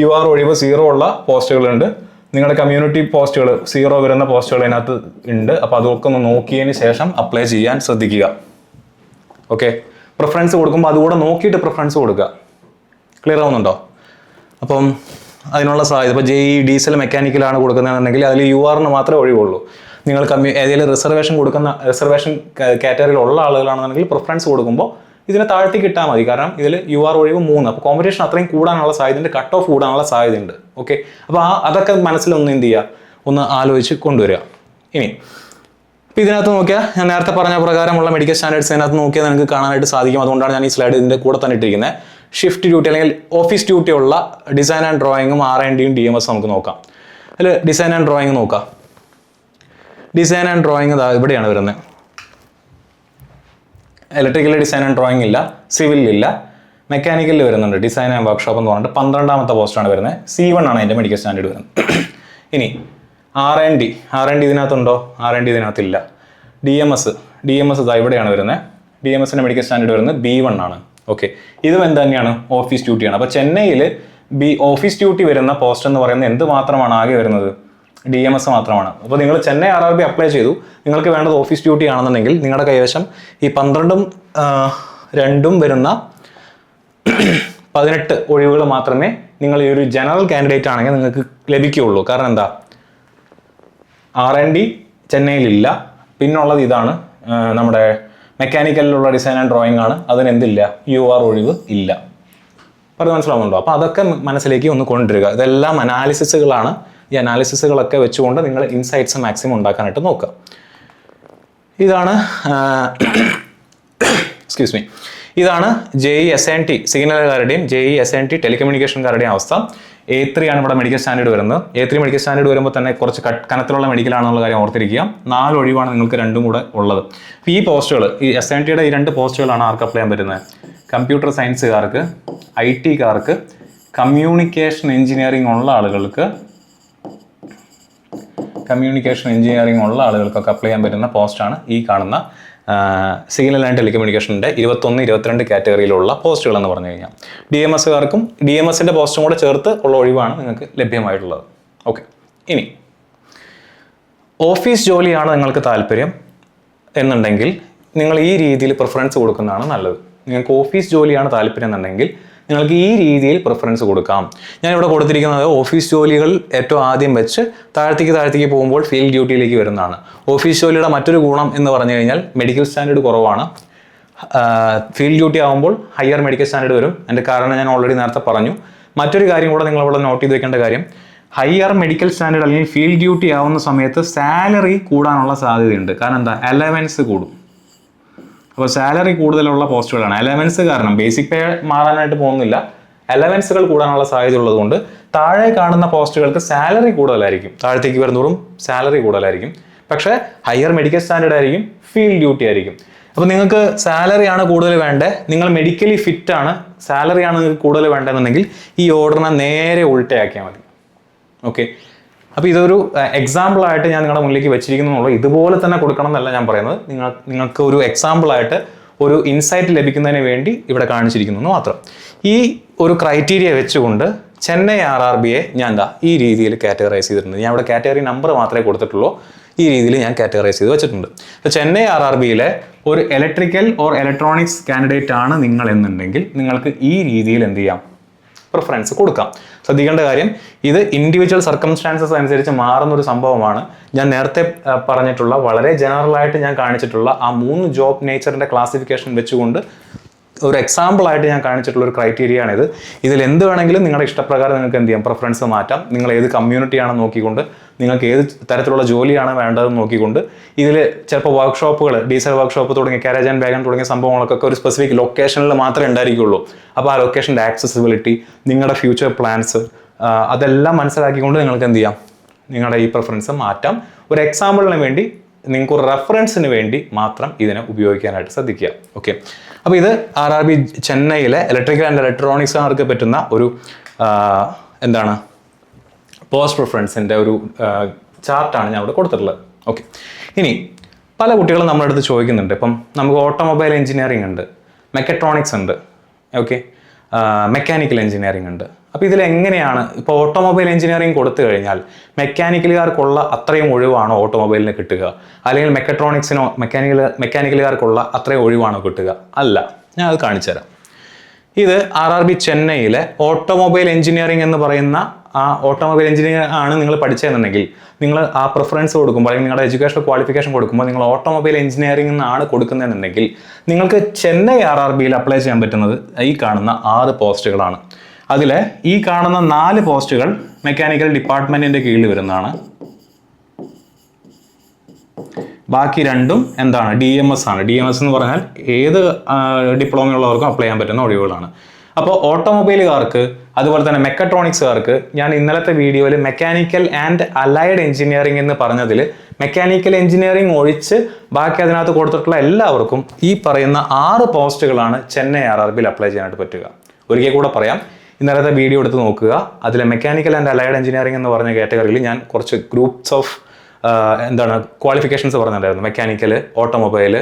UR ഒഴിവ് 0 ഉള്ള പോസ്റ്റുകളുണ്ട്. നിങ്ങളുടെ കമ്മ്യൂണിറ്റി പോസ്റ്റുകൾ 0 വരുന്ന പോസ്റ്റുകൾ അതിനകത്ത് ഉണ്ട്. അപ്പോൾ അതൊക്കെ ഒന്ന് നോക്കിയതിന് ശേഷം അപ്ലൈ ചെയ്യാൻ ശ്രദ്ധിക്കുക. ഓക്കെ. പ്രിഫറൻസ് കൊടുക്കുമ്പോൾ അതുകൂടെ നോക്കിയിട്ട് പ്രിഫറൻസ് കൊടുക്കുക. ക്ലിയർ ആവുന്നുണ്ടോ? അപ്പം അതിനുള്ള സാധ്യത ഇപ്പോൾ JE ഡീസൽ മെക്കാനിക്കലാണ് കൊടുക്കുന്നതെന്നുണ്ടെങ്കിൽ അതിൽ URന് മാത്രമേ ഒഴിവുള്ളൂ. നിങ്ങൾ ഏതെങ്കിലും റിസർവേഷൻ കാറ്റഗറിയിലുള്ള ആളുകളാണെന്നുണ്ടെങ്കിൽ പ്രിഫറൻസ് കൊടുക്കുമ്പോൾ ഇതിനെ താഴ്ത്തി കിട്ടാൽ മതി. കാരണം ഇതിൽ UR ഒഴിവ് 3, അപ്പോൾ കോമ്പറ്റീഷൻ അത്രയും കൂടാനുള്ള സാധ്യതയുണ്ട്, കട്ട് ഓഫ് കൂടാനുള്ള സാധ്യതയുണ്ട്. ഓക്കെ, അപ്പോൾ അതൊക്കെ മനസ്സിലൊന്ന് എന്ത് ചെയ്യുക, ഒന്ന് ആലോചിച്ച് കൊണ്ടുവരിക. ഇനി ഇപ്പോൾ ഇതിനകത്ത് നോക്കിയാൽ ഞാൻ നേരത്തെ പറഞ്ഞ പ്രകാരമുള്ള മെഡിക്കൽ സ്റ്റാൻഡേർഡ്സ് ഇതിനകത്ത് നോക്കിയാൽ നിങ്ങൾക്ക് കാണാനായിട്ട് സാധിക്കും. അതുകൊണ്ടാണ് ഞാൻ ഈ സ്ലൈഡ് ഇതിൻ്റെ കൂടെ തന്നെ ഇട്ടിരിക്കുന്നത്. ഷിഫ്റ്റ് ഡ്യൂട്ടി അല്ലെങ്കിൽ ഓഫീസ് ഡ്യൂട്ടി ഉള്ള ഡിസൈൻ ആൻഡ് ഡ്രോയിങ്ങും R&Dയും DMS നമുക്ക് നോക്കാം. അതിൽ ഡിസൈൻ ആൻഡ് ഡ്രോയിങ് നോക്കാം. ഡിസൈൻ ആൻഡ് ഡ്രോയിങ് ഇവിടെയാണ് വരുന്നത്. ഇലക്ട്രിക്കൽ ഡിസൈൻ ആൻഡ് ഡ്രോയിങ് ഇല്ല, സിവിലില്ല, മെക്കാനിക്കലിൽ വരുന്നുണ്ട്. ഡിസൈൻ ആൻഡ് വർക്ക്ഷോപ്പ് എന്ന് പറഞ്ഞിട്ട് 12ാമത്തെ പോസ്റ്റാണ് വരുന്നത്. C1 ആണ് അതിൻ്റെ മെഡിക്കൽ സ്റ്റാൻഡേർഡ് വരുന്നത്. ഇനി R&D ഇതിനകത്തുണ്ടോ? R&D ഇതിനകത്തില്ല. DMS ഇവിടെയാണ് വരുന്നത്. DMSന്റെ മെഡിക്കൽ സ്റ്റാൻഡേർഡ് വരുന്നത് B1 ആണ്. ഓക്കെ, ഇതും എന്ത് തന്നെയാണ്? ഓഫീസ് ഡ്യൂട്ടിയാണ്. അപ്പോൾ ചെന്നൈയിൽ ഓഫീസ് ഡ്യൂട്ടി വരുന്ന പോസ്റ്റ് എന്ന് പറയുന്നത് എന്ത് മാത്രമാണ് ആകെ വരുന്നത്? DMS മാത്രമാണ്. അപ്പോൾ നിങ്ങൾ ചെന്നൈ RRB അപ്ലൈ ചെയ്തു, നിങ്ങൾക്ക് വേണ്ടത് ഓഫീസ് ഡ്യൂട്ടി ആണെന്നുണ്ടെങ്കിൽ നിങ്ങളുടെ കൈവശം ഈ 12ഉം 2ഉം വരുന്ന 18 ഒഴിവുകൾ മാത്രമേ നിങ്ങൾ ഈ ഒരു ജനറൽ കാൻഡിഡേറ്റ് ആണെങ്കിൽ നിങ്ങൾക്ക് ലഭിക്കുകയുള്ളൂ. കാരണം എന്താ? R&D ചെന്നൈയിലില്ല. പിന്നുള്ളത് ഇതാണ്, നമ്മുടെ മെക്കാനിക്കലിലുള്ള ഡിസൈൻ ആൻഡ് ഡ്രോയിങ് ആണ്. അതിന് എന്തില്ല? UR ഒഴിവ് ഇല്ല. പറഞ്ഞ് മനസ്സിലാവുന്നുണ്ടോ? അപ്പോൾ അതൊക്കെ മനസ്സിലേക്ക് ഒന്ന് കൊണ്ടുവരിക. ഇതെല്ലാം അനാലിസിസുകളാണ്. ഈ അനാലിസിസുകളൊക്കെ വെച്ചുകൊണ്ട് നിങ്ങൾ ഇൻസൈറ്റ്സ് മാക്സിമം ഉണ്ടാക്കാനായിട്ട് നോക്കുക. ഇതാണ് ഇതാണ് JEE SNT സിഗ്നലുകാരുടെയും JEE SNT ടെലികമ്മ്യൂണിക്കേഷൻകാരുടെയും അവസ്ഥ. A3 ആണ് ഇവിടെ മെഡിക്കൽ സ്റ്റാൻഡേർഡ് വരുന്നത്. A3 മെഡിക്കൽ സ്റ്റാൻഡേർഡ് വരുമ്പോൾ തന്നെ കുറച്ച് കനത്തിലുള്ള മെഡിക്കലാണെന്നുള്ള കാര്യം ഓർത്തിരിക്കുക. 4 ഒഴിവാണ് നിങ്ങൾക്ക് രണ്ടും കൂടെ ഉള്ളത്. അപ്പോൾ ഈ പോസ്റ്റുകൾ, ഈ SNTയുടെ ഈ 2 പോസ്റ്റുകളാണ് ആർക്ക് അപ്ലൈ ചെയ്യാൻ പറ്റുന്നത്? കമ്പ്യൂട്ടർ സയൻസുകാർക്ക്, IT-കാർക്ക്, കമ്മ്യൂണിക്കേഷൻ എഞ്ചിനീയറിംഗ് ഉള്ള ആളുകൾക്കൊക്കെ അപ്ലൈ ചെയ്യാൻ പറ്റുന്ന പോസ്റ്റാണ് ഈ കാണുന്ന സിഗ്നൽ ആൻഡ് ടെലികമ്മ്യൂണിക്കേഷൻ്റെ 21, 22 കാറ്റഗറിയിലുള്ള പോസ്റ്റുകൾ എന്ന് പറഞ്ഞു കഴിഞ്ഞാൽ DMSകാർക്കും DMSന്റെ പോസ്റ്റും കൂടെ ചേർത്ത് ഉള്ള ഒഴിവാണ് നിങ്ങൾക്ക് ലഭ്യമായിട്ടുള്ളത്. ഓക്കെ, ഇനി ഓഫീസ് ജോലിയാണ് നിങ്ങൾക്ക് താല്പര്യം എന്നുണ്ടെങ്കിൽ നിങ്ങൾ ഈ രീതിയിൽ പ്രിഫറൻസ് കൊടുക്കുന്നതാണ് നല്ലത്. നിങ്ങൾക്ക് ഓഫീസ് ജോലിയാണ് താല്പര്യം എന്നുണ്ടെങ്കിൽ നിങ്ങൾക്ക് ഈ രീതിയിൽ പ്രിഫറൻസ് കൊടുക്കാം. ഞാനിവിടെ കൊടുത്തിരിക്കുന്നത് ഓഫീസ് ജോലികൾ ഏറ്റവും ആദ്യം വെച്ച് താഴത്തേക്ക് പോകുമ്പോൾ ഫീൽഡ് ഡ്യൂട്ടിയിലേക്ക് വരുന്നതാണ്. ഓഫീസ് ജോലിയുടെ മറ്റൊരു ഗുണം എന്ന് പറഞ്ഞു കഴിഞ്ഞാൽ മെഡിക്കൽ സ്റ്റാൻഡേർഡ് കുറവാണ്. ഫീൽഡ് ഡ്യൂട്ടി ആകുമ്പോൾ ഹയർ മെഡിക്കൽ സ്റ്റാൻഡേർഡ് വരും. എൻ്റെ കാരണം ഞാൻ ഓൾറെഡി നേരത്തെ പറഞ്ഞു. മറ്റൊരു കാര്യം കൂടെ നിങ്ങളിവിടെ നോട്ട് ചെയ്ത് വെക്കേണ്ട കാര്യം, ഹയർ മെഡിക്കൽ സ്റ്റാൻഡേർഡ് അല്ലെങ്കിൽ ഫീൽഡ് ഡ്യൂട്ടി ആവുന്ന സമയത്ത് സാലറി കൂടാനുള്ള സാധ്യതയുണ്ട്. കാരണം എന്താ? അലവൻസ് കൂടും. അപ്പോൾ സാലറി കൂടുതലുള്ള പോസ്റ്റുകളാണ്. അലവൻസ് കാരണം ബേസിക് പേ മാറാനായിട്ട് പോകുന്നില്ല, അലവൻസുകൾ കൂടാനുള്ള സാധ്യത ഉള്ളതുകൊണ്ട് താഴെ കാണുന്ന പോസ്റ്റുകൾക്ക് സാലറി കൂടുതലായിരിക്കും. താഴത്തേക്ക് വരുന്നതോറും സാലറി കൂടുതലായിരിക്കും. പക്ഷേ ഹയർ മെഡിക്കൽ സ്റ്റാൻഡേർഡ് ആയിരിക്കും, ഫീൽഡ് ഡ്യൂട്ടി ആയിരിക്കും. അപ്പോൾ നിങ്ങൾക്ക് സാലറിയാണ് കൂടുതൽ വേണ്ടത്, നിങ്ങൾ മെഡിക്കലി ഫിറ്റാണ്, സാലറിയാണ് നിങ്ങൾക്ക് കൂടുതൽ വേണ്ടതെന്നുണ്ടെങ്കിൽ ഈ ഓർഡറിനെ നേരെ ഉൾട്ടയാക്കിയാൽ മതി. ഓക്കെ, അപ്പോൾ ഇതൊരു എക്സാമ്പിളായിട്ട് ഞാൻ നിങ്ങളുടെ മുന്നിലേക്ക് വെച്ചിരിക്കുന്നുള്ളൂ. ഇതുപോലെ തന്നെ കൊടുക്കണം എന്നല്ല ഞാൻ പറയുന്നത്. നിങ്ങൾക്ക് ഒരു എക്സാമ്പിളായിട്ട് ഒരു ഇൻസൈറ്റ് ലഭിക്കുന്നതിന് വേണ്ടി ഇവിടെ കാണിച്ചിരിക്കുന്നു മാത്രം. ഈ ഒരു ക്രൈറ്റീരിയ വെച്ചുകൊണ്ട് ചെന്നൈ RRBയെ ഞാൻ ഈ രീതിയിൽ കാറ്റഗറൈസ് ചെയ്തിട്ടുണ്ട്. ഞാൻ ഇവിടെ കാറ്റഗറി നമ്പർ മാത്രമേ കൊടുത്തിട്ടുള്ളൂ. ഈ രീതിയിൽ ഞാൻ കാറ്റഗറൈസ് ചെയ്ത് വെച്ചിട്ടുണ്ട്. അപ്പോൾ ചെന്നൈ RRBയിലെ ഒരു ഇലക്ട്രിക്കൽ ഓർ ഇലക്ട്രോണിക്സ് കാൻഡിഡേറ്റ് ആണ് നിങ്ങൾ എന്നുണ്ടെങ്കിൽ നിങ്ങൾക്ക് ഈ രീതിയിൽ എന്ത് ചെയ്യാം? പ്രിഫറൻസ് കൊടുക്കാം. ശ്രദ്ധിക്കേണ്ട കാര്യം, ഇത് ഇൻഡിവിജ്വൽ സർക്കംസ്റ്റാൻസസ് അനുസരിച്ച് മാറുന്ന ഒരു സംഭവമാണ്. ഞാൻ നേരത്തെ പറഞ്ഞിട്ടുള്ള വളരെ ജനറലായിട്ട് ഞാൻ കാണിച്ചിട്ടുള്ള ആ 3 ജോബ് നേച്ചറിൻ്റെ ക്ലാസിഫിക്കേഷൻ വെച്ചുകൊണ്ട് ഒരു എക്സാമ്പിളായിട്ട് ഞാൻ കാണിച്ചിട്ടുള്ള ഒരു ക്രൈറ്റീരിയ ആണിത്. ഇതിൽ എന്ത് വേണമെങ്കിലും നിങ്ങളുടെ ഇഷ്ടപ്രകാരം നിങ്ങൾക്ക് എന്ത് ചെയ്യാം? പ്രിഫറൻസ് മാറ്റാം. നിങ്ങൾ ഏത് കമ്മ്യൂണിറ്റിയാണെന്ന് നോക്കിക്കൊണ്ട്, നിങ്ങൾക്ക് ഏത് തരത്തിലുള്ള ജോലിയാണ് വേണ്ടതെന്ന് നോക്കിക്കൊണ്ട്, ഇതിൽ ചിലപ്പോൾ വർക്ക്ഷോപ്പുകൾ, ഡീസൽ വർക്ക്ഷോപ്പ് തുടങ്ങിയ കാരേജ് ആൻഡ് വാഗൺ തുടങ്ങിയ സംഭവങ്ങൾക്കൊക്കെ ഒരു സ്പെസിഫിക് ലൊക്കേഷനിൽ മാത്രമേ ഉണ്ടായിരിക്കുള്ളൂ. അപ്പോൾ ആ ലൊക്കേഷൻ്റെ ആക്സസിബിലിറ്റി, നിങ്ങളുടെ ഫ്യൂച്ചർ പ്ലാൻസ്, അതെല്ലാം മനസ്സിലാക്കിക്കൊണ്ട് നിങ്ങൾക്ക് എന്ത് ചെയ്യാം? നിങ്ങളുടെ ഈ പ്രിഫറൻസ് മാറ്റാം. ഒരു എക്സാമ്പിളിന് വേണ്ടി, നിങ്ങൾക്ക് ഒരു റെഫറൻസിന് വേണ്ടി മാത്രം ഇതിനെ ഉപയോഗിക്കാനായിട്ട് ശ്രദ്ധിക്കുക. ഓക്കെ, അപ്പോൾ ഇത് RRB ചെന്നൈയിലെ ഇലക്ട്രിക്കൽ ആൻഡ് ഇലക്ട്രോണിക്സുകാർക്ക് പറ്റുന്ന ഒരു എന്താണ് പോസ്റ്റ് പ്രിഫറൻസിൻ്റെ ഒരു ചാർട്ടാണ് ഞാൻ ഇവിടെ കൊടുത്തിട്ടുള്ളത്. ഓക്കെ, ഇനി പല കുട്ടികളും നമ്മുടെ അടുത്ത് ചോദിക്കുന്നുണ്ട്. ഇപ്പം നമുക്ക് ഓട്ടോമൊബൈൽ എഞ്ചിനീയറിംഗ് ഉണ്ട്, മെക്കട്രോണിക്സ് ഉണ്ട്, ഓക്കെ, മെക്കാനിക്കൽ എഞ്ചിനീയറിംഗ് ഉണ്ട്. അപ്പോൾ ഇതിലെങ്ങനെയാണ് ഇപ്പോൾ ഓട്ടോമൊബൈൽ എഞ്ചിനീയറിംഗ് കൊടുത്തു കഴിഞ്ഞാൽ മെക്കാനിക്കലുകാർക്കുള്ള അത്രയും ഒഴിവാണോ ഓട്ടോമൊബൈലിന് കിട്ടുക? അല്ലെങ്കിൽ മെക്കട്രോണിക്സിനോ മെക്കാനിക്കലുകാർക്കുള്ള അത്രയും ഒഴിവാണോ കിട്ടുക? അല്ല, ഞാൻ അത് കാണിച്ചു തരാം. ഇത് RRB ചെന്നൈയിലെ ഓട്ടോമൊബൈൽ എഞ്ചിനീയറിംഗ് എന്ന് പറയുന്ന ആ ഓട്ടോമൊബൈൽ എഞ്ചിനീയർ ആണ് നിങ്ങൾ പഠിച്ചതെന്നുണ്ടെങ്കിൽ നിങ്ങൾ ആ പ്രിഫറൻസ് കൊടുക്കുമ്പോൾ അല്ലെങ്കിൽ നിങ്ങളുടെ എഡ്യൂക്കേഷണൽ ക്വാളിഫിക്കേഷൻ കൊടുക്കുമ്പോൾ നിങ്ങൾ ഓട്ടോമൊബൈൽ എഞ്ചിനീയറിംഗ് എന്നാണ് കൊടുക്കുന്നതെന്നുണ്ടെങ്കിൽ നിങ്ങൾക്ക് ചെന്നൈ RRBയിൽ അപ്ലൈ ചെയ്യാൻ പറ്റുന്നത് ഈ കാണുന്ന 6 പോസ്റ്റുകളാണ്. അതിൽ ഈ കാണുന്ന 4 പോസ്റ്റുകൾ മെക്കാനിക്കൽ ഡിപ്പാർട്ട്മെന്റിന്റെ കീഴിൽ വരുന്നതാണ്. ബാക്കി രണ്ടും എന്താണ്? DMS ആണ്. DMS എന്ന് പറഞ്ഞാൽ ഏത് ഡിപ്ലോമ ഉള്ളവർക്കും അപ്ലൈ ചെയ്യാൻ പറ്റുന്ന ഒഴിവുകളാണ്. അപ്പോൾ ഓട്ടോമൊബൈലുകാർക്ക് അതുപോലെ തന്നെ മെക്കട്രോണിക്സുകാർക്ക് ഞാൻ ഇന്നലത്തെ വീഡിയോയിൽ മെക്കാനിക്കൽ ആൻഡ് അലൈഡ് എഞ്ചിനീയറിംഗ് എന്ന് പറഞ്ഞതിൽ മെക്കാനിക്കൽ എഞ്ചിനീയറിംഗ് ഒഴിച്ച് ബാക്കി അതിനകത്ത് കൊടുത്തിട്ടുള്ള എല്ലാവർക്കും ഈ പറയുന്ന 6 പോസ്റ്റുകളാണ് ചെന്നൈ RRBയിൽ അപ്ലൈ ചെയ്യാനായിട്ട് പറ്റുക. ഒരിക്കൽ കൂടെ പറയാം, ഇന്നലത്തെ വീഡിയോ എടുത്ത് നോക്കുക. അതിൽ മെക്കാനിക്കൽ ആൻഡ് അലൈഡ് എഞ്ചിനീയറിംഗ് എന്ന് പറഞ്ഞ കാറ്റഗറിയിൽ ഞാൻ കുറച്ച് ഗ്രൂപ്പ്സ് ഓഫ് ക്വാളിഫിക്കേഷൻസ് പറഞ്ഞിട്ടുണ്ടായിരുന്നു. മെക്കാനിക്കൽ, ഓട്ടോമൊബൈൽ,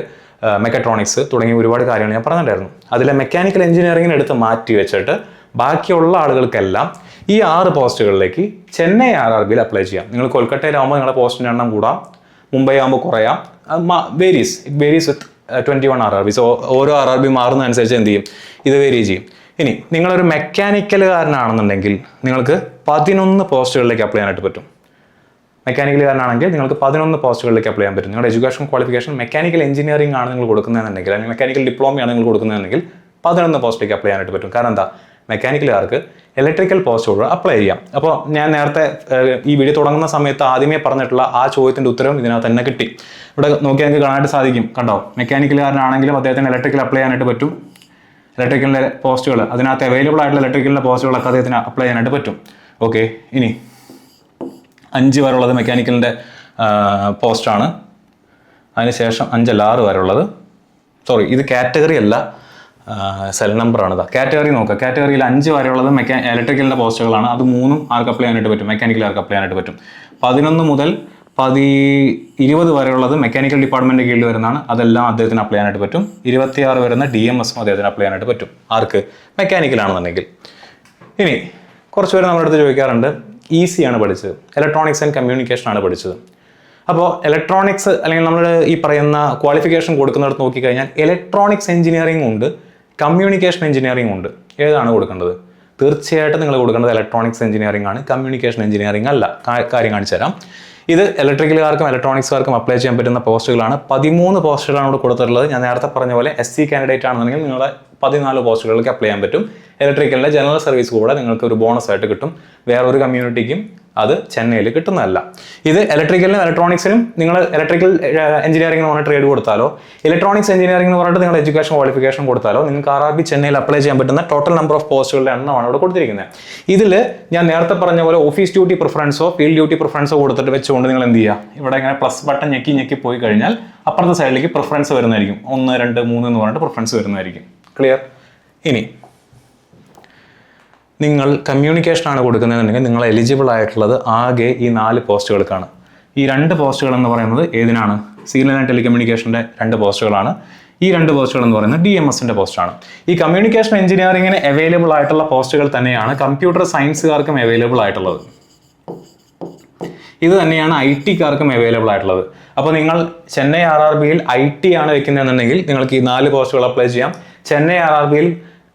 മെക്കട്രോണിക്സ് തുടങ്ങിയ ഒരുപാട് കാര്യങ്ങൾ ഞാൻ പറഞ്ഞിട്ടുണ്ടായിരുന്നു. അതിലെ മെക്കാനിക്കൽ എഞ്ചിനീയറിംഗിന് എടുത്ത് മാറ്റി വെച്ചിട്ട് ബാക്കിയുള്ള ആളുകൾക്കെല്ലാം ഈ 6 പോസ്റ്റുകളിലേക്ക് ചെന്നൈ RRBയിൽ അപ്ലൈ ചെയ്യാം. നിങ്ങൾ കൊൽക്കത്തയിലാകുമ്പോൾ നിങ്ങളുടെ പോസ്റ്റിൻ്റെ എണ്ണം കൂടാം, മുംബൈ ആകുമ്പോൾ കുറയാം, it varies with 21 RRB. So ഓരോ RRB മാറുന്നതനുസരിച്ച് എന്ത് ചെയ്യും? ഇത് വേരി ചെയ്യും. ഇനി നിങ്ങളൊരു മെക്കാനിക്കലുകാരനാണെന്നുണ്ടെങ്കിൽ നിങ്ങൾക്ക് 11 പോസ്റ്റുകളിലേക്ക് അപ്ലൈ ചെയ്യാനായിട്ട് പറ്റും. മെക്കാനിക്കലുകാരനാണെങ്കിൽ നിങ്ങൾക്ക് 11 പോസ്റ്റുകളിലേക്ക് അപ്ലൈ ചെയ്യാൻ പറ്റും. നിങ്ങളുടെ എഡ്യൂക്കേഷൻ ക്വാളിഫിക്കേഷൻ മെക്കാനിക്കൽ എഞ്ചിനീയറിംഗ് ആണ് നിങ്ങൾ കൊടുക്കുന്നതെന്നുണ്ടെങ്കിൽ, അല്ലെങ്കിൽ മെക്കാനിക്കൽ ഡിപ്ലോമയാണ് നിങ്ങൾ കൊടുക്കുന്നതെന്നുണ്ടെങ്കിൽ 11 പോസ്റ്റിലേക്ക് അപ്ലൈ ചെയ്യാനായിട്ട് പറ്റും. കാരണം എന്താ? മെക്കാനിക്കലുകാർക്ക് ഇലക്ട്രിക്കൽ പോസ്റ്റുകൾ അപ്ലൈ ചെയ്യാം. അപ്പോൾ ഞാൻ നേരത്തെ ഈ വീഡിയോ തുടങ്ങുന്ന സമയത്ത് ആദ്യമേ പറഞ്ഞിട്ടുള്ള ആ ചോദ്യത്തിൻ്റെ ഉത്തരവും ഇതിനകത്ത് തന്നെ കിട്ടി. ഇവിടെ നോക്കിയാൽ നിങ്ങൾക്ക് കാണാനായിട്ട് സാധിക്കും. കണ്ടോ? മെക്കാനിക്കലുകാരനാണെങ്കിലും അദ്ദേഹത്തിന് ഇലക്ട്രിക്കൽ അപ്ലൈ ചെയ്യാനായിട്ട് പറ്റും. ഇലക്ട്രിക്കലിൻ്റെ പോസ്റ്റുകൾ, അതിനകത്ത് അവൈലബിൾ ആയിട്ടുള്ള ഇലക്ട്രിക്കലിൻ്റെ പോസ്റ്റുകളൊക്കെ അദ്ദേഹത്തിന് അപ്ലൈ ചെയ്യാനായിട്ട് പറ്റും. ഓക്കെ, ഇനി 5 വരെയുള്ളത് മെക്കാനിക്കലിൻ്റെ പോസ്റ്റാണ്. അതിനുശേഷം 5 അല്ല 6 വരെയുള്ളത്. സോറി, ഇത് കാറ്റഗറി അല്ല, സെൽ നമ്പറാണ്. കാറ്റഗറി നോക്കുക. കാറ്റഗറിയിൽ 5 വരെയുള്ളത് ഇലക്ട്രിക്കലിൻ്റെ പോസ്റ്റുകളാണ്. അത് 3 ആർക്ക് അപ്ലൈ ചെയ്യാനായിട്ട് പറ്റും, മെക്കാനിക്കൽ അപ്ലൈ ചെയ്യാനായിട്ട് പറ്റും. 11 മുതൽ 20 വരെയുള്ളത് മെക്കാനിക്കൽ ഡിപ്പാർട്ട്മെൻറ്റ് കീഴിൽ വരുന്നതാണ്. അതെല്ലാം അദ്ദേഹത്തിന് അപ്ലൈ ചെയ്യാനായിട്ട് പറ്റും. 26 വരുന്ന DMS അദ്ദേഹത്തിന് അപ്ലൈ ചെയ്യാനായിട്ട് പറ്റും. ആർക്ക്? മെക്കാനിക്കലാണെന്നുണ്ടെങ്കിൽ. ഇനി കുറച്ച് പേര് നമ്മുടെ അടുത്ത് ചോദിക്കാറുണ്ട്, ആണ് പഠിച്ചത്, ഇലക്ട്രോണിക്സ് ആൻഡ് കമ്മ്യൂണിക്കേഷൻ ആണ് പഠിച്ചത്. അപ്പോൾ ഇലക്ട്രോണിക്സ് അല്ലെങ്കിൽ നമ്മൾ ഈ പറയുന്ന ക്വാളിഫിക്കേഷൻ കൊടുക്കുന്നിടത്ത് നോക്കിക്കഴിഞ്ഞാൽ ഇലക്ട്രോണിക്സ് എഞ്ചിനീയറിംഗ് ഉണ്ട്, കമ്മ്യൂണിക്കേഷൻ എഞ്ചിനീയറിംഗ് ഉണ്ട്. ഏതാണ് കൊടുക്കേണ്ടത്? തീർച്ചയായിട്ടും നിങ്ങൾ കൊടുക്കേണ്ടത് ഇലക്ട്രോണിക്സ് എഞ്ചിനീയറിംഗ് ആണ്, കമ്മ്യൂണിക്കേഷൻ എഞ്ചിനീയറിംഗ് അല്ല. കാര്യം കാണിച്ചു തരാം. ഇത് ഇലക്ട്രിക്കലുകാർക്കും ഇലക്ട്രോണിക്സുകാർക്കും അപ്ലൈ ചെയ്യാൻ പറ്റുന്ന പോസ്റ്റുകളാണ്. 13 പോസ്റ്റുകളാണ് ഇവിടെ കൊടുത്തിട്ടുള്ളത്. ഞാൻ നേരത്തെ പറഞ്ഞ പോലെ SC കാൻഡിഡേറ്റ് ആണെന്നുണ്ടെങ്കിൽ നിങ്ങളുടെ 14 പോസ്റ്റുകളിലേക്ക് അപ്ലൈ ചെയ്യാൻ പറ്റും. ഇലക്ട്രിക്കലിൻ്റെ ജനറൽ സർവീസ് കൂടെ നിങ്ങൾക്ക് ഒരു ബോണസ് ആയിട്ട് കിട്ടും. വേറൊരു കമ്മ്യൂണിറ്റിക്കും അത് ചെന്നൈയിൽ കിട്ടുന്നതല്ല. ഇത് ഇലക്ട്രിക്കലിനും ഇലക്ട്രോണിക്സിനും നിങ്ങൾ ഇലക്ട്രിക്കൽ എഞ്ചിനീയറിംഗ് എന്ന് പറഞ്ഞ ട്രേഡ് കൊടുത്താലോ ഇലക്ട്രോണിക്സ് എഞ്ചിനീയറിംഗ് എന്ന് പറഞ്ഞിട്ട് നിങ്ങൾ എഡ്യൂക്കേഷൻ ക്വാളിഫിക്കേഷൻ കൊടുത്താലോ നിങ്ങൾക്ക് RRB ചെന്നൈയിൽ അപ്ലൈ ചെയ്യാൻ പറ്റുന്ന ടോട്ടൽ നമ്പർ ഓഫ് പോസ്റ്റുകളുടെ എണ്ണമാണ് ഇവിടെ കൊടുത്തിരിക്കുന്നത്. ഇതിൽ ഞാൻ നേരത്തെ പറഞ്ഞ പോലെ ഓഫീസ് ഡ്യൂട്ടി പ്രിഫറൻസോ ഫീൽഡ് ഡ്യൂട്ടി പ്രിഫറൻസോ കൊടുത്തിട്ട് വെച്ചുകൊണ്ട് നിങ്ങൾ എന്ത് ചെയ്യുക? ഇവിടെ ഇങ്ങനെ പ്ലസ് ബട്ടൺ ഞെക്കി പോയി കഴിഞ്ഞാൽ അപ്പുറത്തെ സൈഡിലേക്ക് പ്രിഫറൻസ് വരുന്നതായിരിക്കും. 1, 2, 3 എന്ന് പറഞ്ഞിട്ട് പ്രിഫറൻസ് വരുന്നതായിരിക്കും. ക്ലിയർ? ഇനി നിങ്ങൾ കമ്മ്യൂണിക്കേഷനാണ് കൊടുക്കുന്നതെന്നുണ്ടെങ്കിൽ നിങ്ങൾ എലിജിബിൾ ആയിട്ടുള്ളത് ആകെ ഈ 4 പോസ്റ്റുകൾക്കാണ്. ഈ 2 പോസ്റ്റുകൾ എന്ന് പറയുന്നത് ഏതിനാണ്? Signal and ടെലികമ്മ്യൂണിക്കേഷൻ്റെ 2 പോസ്റ്റുകളാണ്. ഈ 2 പോസ്റ്റുകൾ എന്ന് പറയുന്നത് DMSൻ്റെ പോസ്റ്റാണ്. ഈ കമ്മ്യൂണിക്കേഷൻ എഞ്ചിനീയറിംഗിന് അവൈലബിൾ ആയിട്ടുള്ള പോസ്റ്റുകൾ തന്നെയാണ് കമ്പ്യൂട്ടർ സയൻസുകാർക്കും അവൈലബിൾ ആയിട്ടുള്ളത്. ഇത് തന്നെയാണ് IT-കാർക്കും അവൈലബിൾ ആയിട്ടുള്ളത്. അപ്പോൾ നിങ്ങൾ ചെന്നൈ RRBയിൽ IT ആണ് വെക്കുന്നതെന്നുണ്ടെങ്കിൽ നിങ്ങൾക്ക് ഈ 4 പോസ്റ്റുകൾ അപ്ലൈ ചെയ്യാം. ചെന്നൈ RRBയിൽ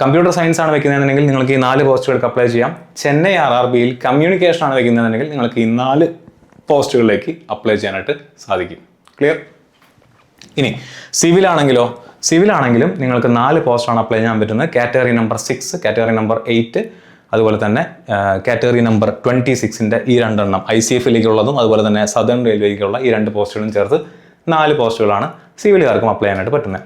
കമ്പ്യൂട്ടർ സയൻസ് ആണ് വെക്കുന്നതെന്നുണ്ടെങ്കിൽ നിങ്ങൾക്ക് ഈ 4 പോസ്റ്റുകൾക്ക് അപ്ലൈ ചെയ്യാം. ചെന്നൈ RRBയിൽ കമ്മ്യൂണിക്കേഷൻ ആണ് വെക്കുന്നതെന്നുണ്ടെങ്കിൽ നിങ്ങൾക്ക് ഈ 4 പോസ്റ്റുകളിലേക്ക് അപ്ലൈ ചെയ്യാനായിട്ട് സാധിക്കും. ക്ലിയർ? ഇനി സിവിലാണെങ്കിലും നിങ്ങൾക്ക് 4 പോസ്റ്റാണ് അപ്ലൈ ചെയ്യാൻ പറ്റുന്നത്. കാറ്റഗറി നമ്പർ 6, കാറ്റഗറി നമ്പർ 8, അതുപോലെ തന്നെ കാറ്റഗറി നമ്പർ 26ൻ്റെ ഈ 2 എണ്ണം ICF-ലേക്കുള്ളതും അതുപോലെ തന്നെ സദേൺ റെയിൽവേക്കുള്ള ഈ 2 പോസ്റ്റുകളും ചേർത്ത് 4 പോസ്റ്റുകളാണ് സിവിലുകാർക്കും അപ്ലൈ ചെയ്യാനായിട്ട് പറ്റുന്നത്.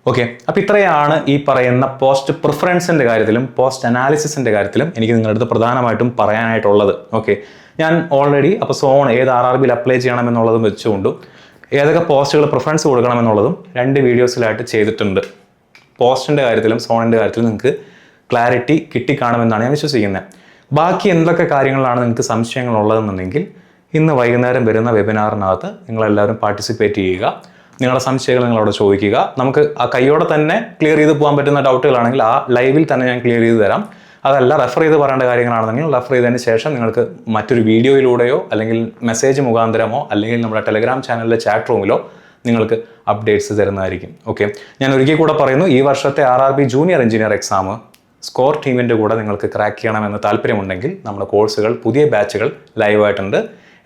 ഓക്കെ, അപ്പോൾ ഇത്രയാണ് ഈ പറയുന്ന പോസ്റ്റ് പ്രിഫറൻസിൻ്റെ കാര്യത്തിലും പോസ്റ്റ് അനാലിസിസിൻ്റെ കാര്യത്തിലും എനിക്ക് നിങ്ങളുടെ അടുത്ത് പ്രധാനമായിട്ടും പറയാനായിട്ടുള്ളത്. ഓക്കെ, ഞാൻ ഓൾറെഡി അപ്പോൾ ഏത് RRBയിൽ അപ്ലൈ ചെയ്യണമെന്നുള്ളതും വെച്ചുകൊണ്ടും ഏതൊക്കെ പോസ്റ്റുകൾ പ്രിഫറൻസ് കൊടുക്കണമെന്നുള്ളതും 2 വീഡിയോസിലായിട്ട് ചെയ്തിട്ടുണ്ട്. പോസ്റ്റിൻ്റെ കാര്യത്തിലും സോണിൻ്റെ കാര്യത്തിലും നിങ്ങൾക്ക് ക്ലാരിറ്റി കിട്ടിക്കാണുമെന്നാണ് ഞാൻ വിശ്വസിക്കുന്നത്. ബാക്കി എന്തൊക്കെ കാര്യങ്ങളാണ് നിങ്ങൾക്ക് സംശയങ്ങളുള്ളതെന്നുണ്ടെങ്കിൽ ഇന്ന് വൈകുന്നേരം വരുന്ന വെബിനാറിനകത്ത് നിങ്ങളെല്ലാവരും പാർട്ടിസിപ്പേറ്റ് ചെയ്യുക. നിങ്ങളുടെ സംശയങ്ങൾ നിങ്ങളവിടെ ചോദിക്കുക. നമുക്ക് ആ കൈയോടെ തന്നെ ക്ലിയർ ചെയ്ത് പോകാൻ പറ്റുന്ന ഡൗട്ടുകളാണെങ്കിൽ ആ ലൈവിൽ തന്നെ ഞാൻ ക്ലിയർ ചെയ്ത് തരാം. അതല്ല റെഫർ ചെയ്ത് പറയേണ്ട കാര്യങ്ങളാണെന്നുണ്ടെങ്കിൽ റെഫർ ചെയ്തതിന് ശേഷം നിങ്ങൾക്ക് മറ്റൊരു വീഡിയോയിലൂടെയോ അല്ലെങ്കിൽ മെസ്സേജ് മുഖാന്തരമോ അല്ലെങ്കിൽ നമ്മുടെ ടെലഗ്രാം ചാനലിലെ ചാറ്റ് റൂമിലോ നിങ്ങൾക്ക് അപ്ഡേറ്റ്സ് തരുന്നതായിരിക്കും. ഓക്കെ, ഞാൻ ഒരിക്കൽ കൂടെ പറയുന്നു, ഈ വർഷത്തെ RRB junior engineer exam score ടീമിൻ്റെ കൂടെ നിങ്ങൾക്ക് ക്രാക്ക് ചെയ്യണമെന്ന് താല്പര്യമുണ്ടെങ്കിൽ നമ്മുടെ കോഴ്സുകൾ പുതിയ ബാച്ചുകൾ ലൈവായിട്ടുണ്ട്.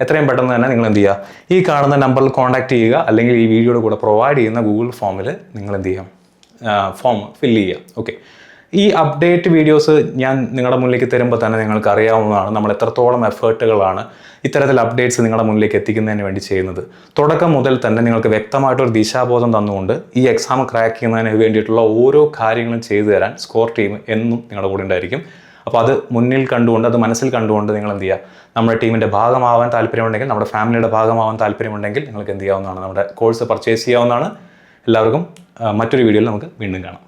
എത്രയും പെട്ടെന്ന് തന്നെ നിങ്ങൾ എന്ത് ചെയ്യുക, ഈ കാണുന്ന നമ്പറിൽ കോൺടാക്ട് ചെയ്യുക, അല്ലെങ്കിൽ ഈ വീഡിയോയുടെ കൂടെ പ്രൊവൈഡ് ചെയ്യുന്ന ഗൂഗിൾ ഫോമിൽ നിങ്ങൾ എന്ത് ചെയ്യാം, ഫോം ഫില്ല് ചെയ്യുക. ഓക്കെ, ഈ അപ്ഡേറ്റ് വീഡിയോസ് ഞാൻ നിങ്ങളുടെ മുന്നിലേക്ക് തരുമ്പോൾ തന്നെ നിങ്ങൾക്ക് അറിയാവുന്നതാണ് നമ്മൾ എത്രത്തോളം എഫേർട്ടുകളാണ് ഇത്തരത്തിൽ അപ്ഡേറ്റ്സ് നിങ്ങളുടെ മുന്നിലേക്ക് എത്തിക്കുന്നതിന് വേണ്ടി ചെയ്യുന്നത്. തുടക്കം മുതൽ തന്നെ നിങ്ങൾക്ക് വ്യക്തമായിട്ടൊരു ദിശാബോധം തന്നുകൊണ്ട് ഈ എക്സാം ക്രാക്ക് ചെയ്യുന്നതിന് വേണ്ടിയിട്ടുള്ള ഓരോ കാര്യങ്ങളും ചെയ്തു തരാൻ സ്കോർ ടീം എന്നും നിങ്ങളുടെ കൂടെ ഉണ്ടായിരിക്കും. അപ്പോൾ അത് മുന്നിൽ കണ്ടുകൊണ്ട്, അത് മനസ്സിൽ കണ്ടുകൊണ്ട് നിങ്ങൾ എന്ത് ചെയ്യുക, നമ്മുടെ ടീമിൻ്റെ ഭാഗമാവാൻ താല്പര്യമുണ്ടെങ്കിൽ, നമ്മുടെ ഫാമിലിയുടെ ഭാഗമാവാൻ താല്പര്യമുണ്ടെങ്കിൽ നിങ്ങൾക്ക് എന്ത് ചെയ്യാവുന്നതാണ്, നമ്മുടെ കോഴ്സ് പർച്ചേസ് ചെയ്യാവുന്നതാണ്. എല്ലാവർക്കും മറ്റൊരു വീഡിയോയിൽ നമുക്ക് വീണ്ടും കാണാം.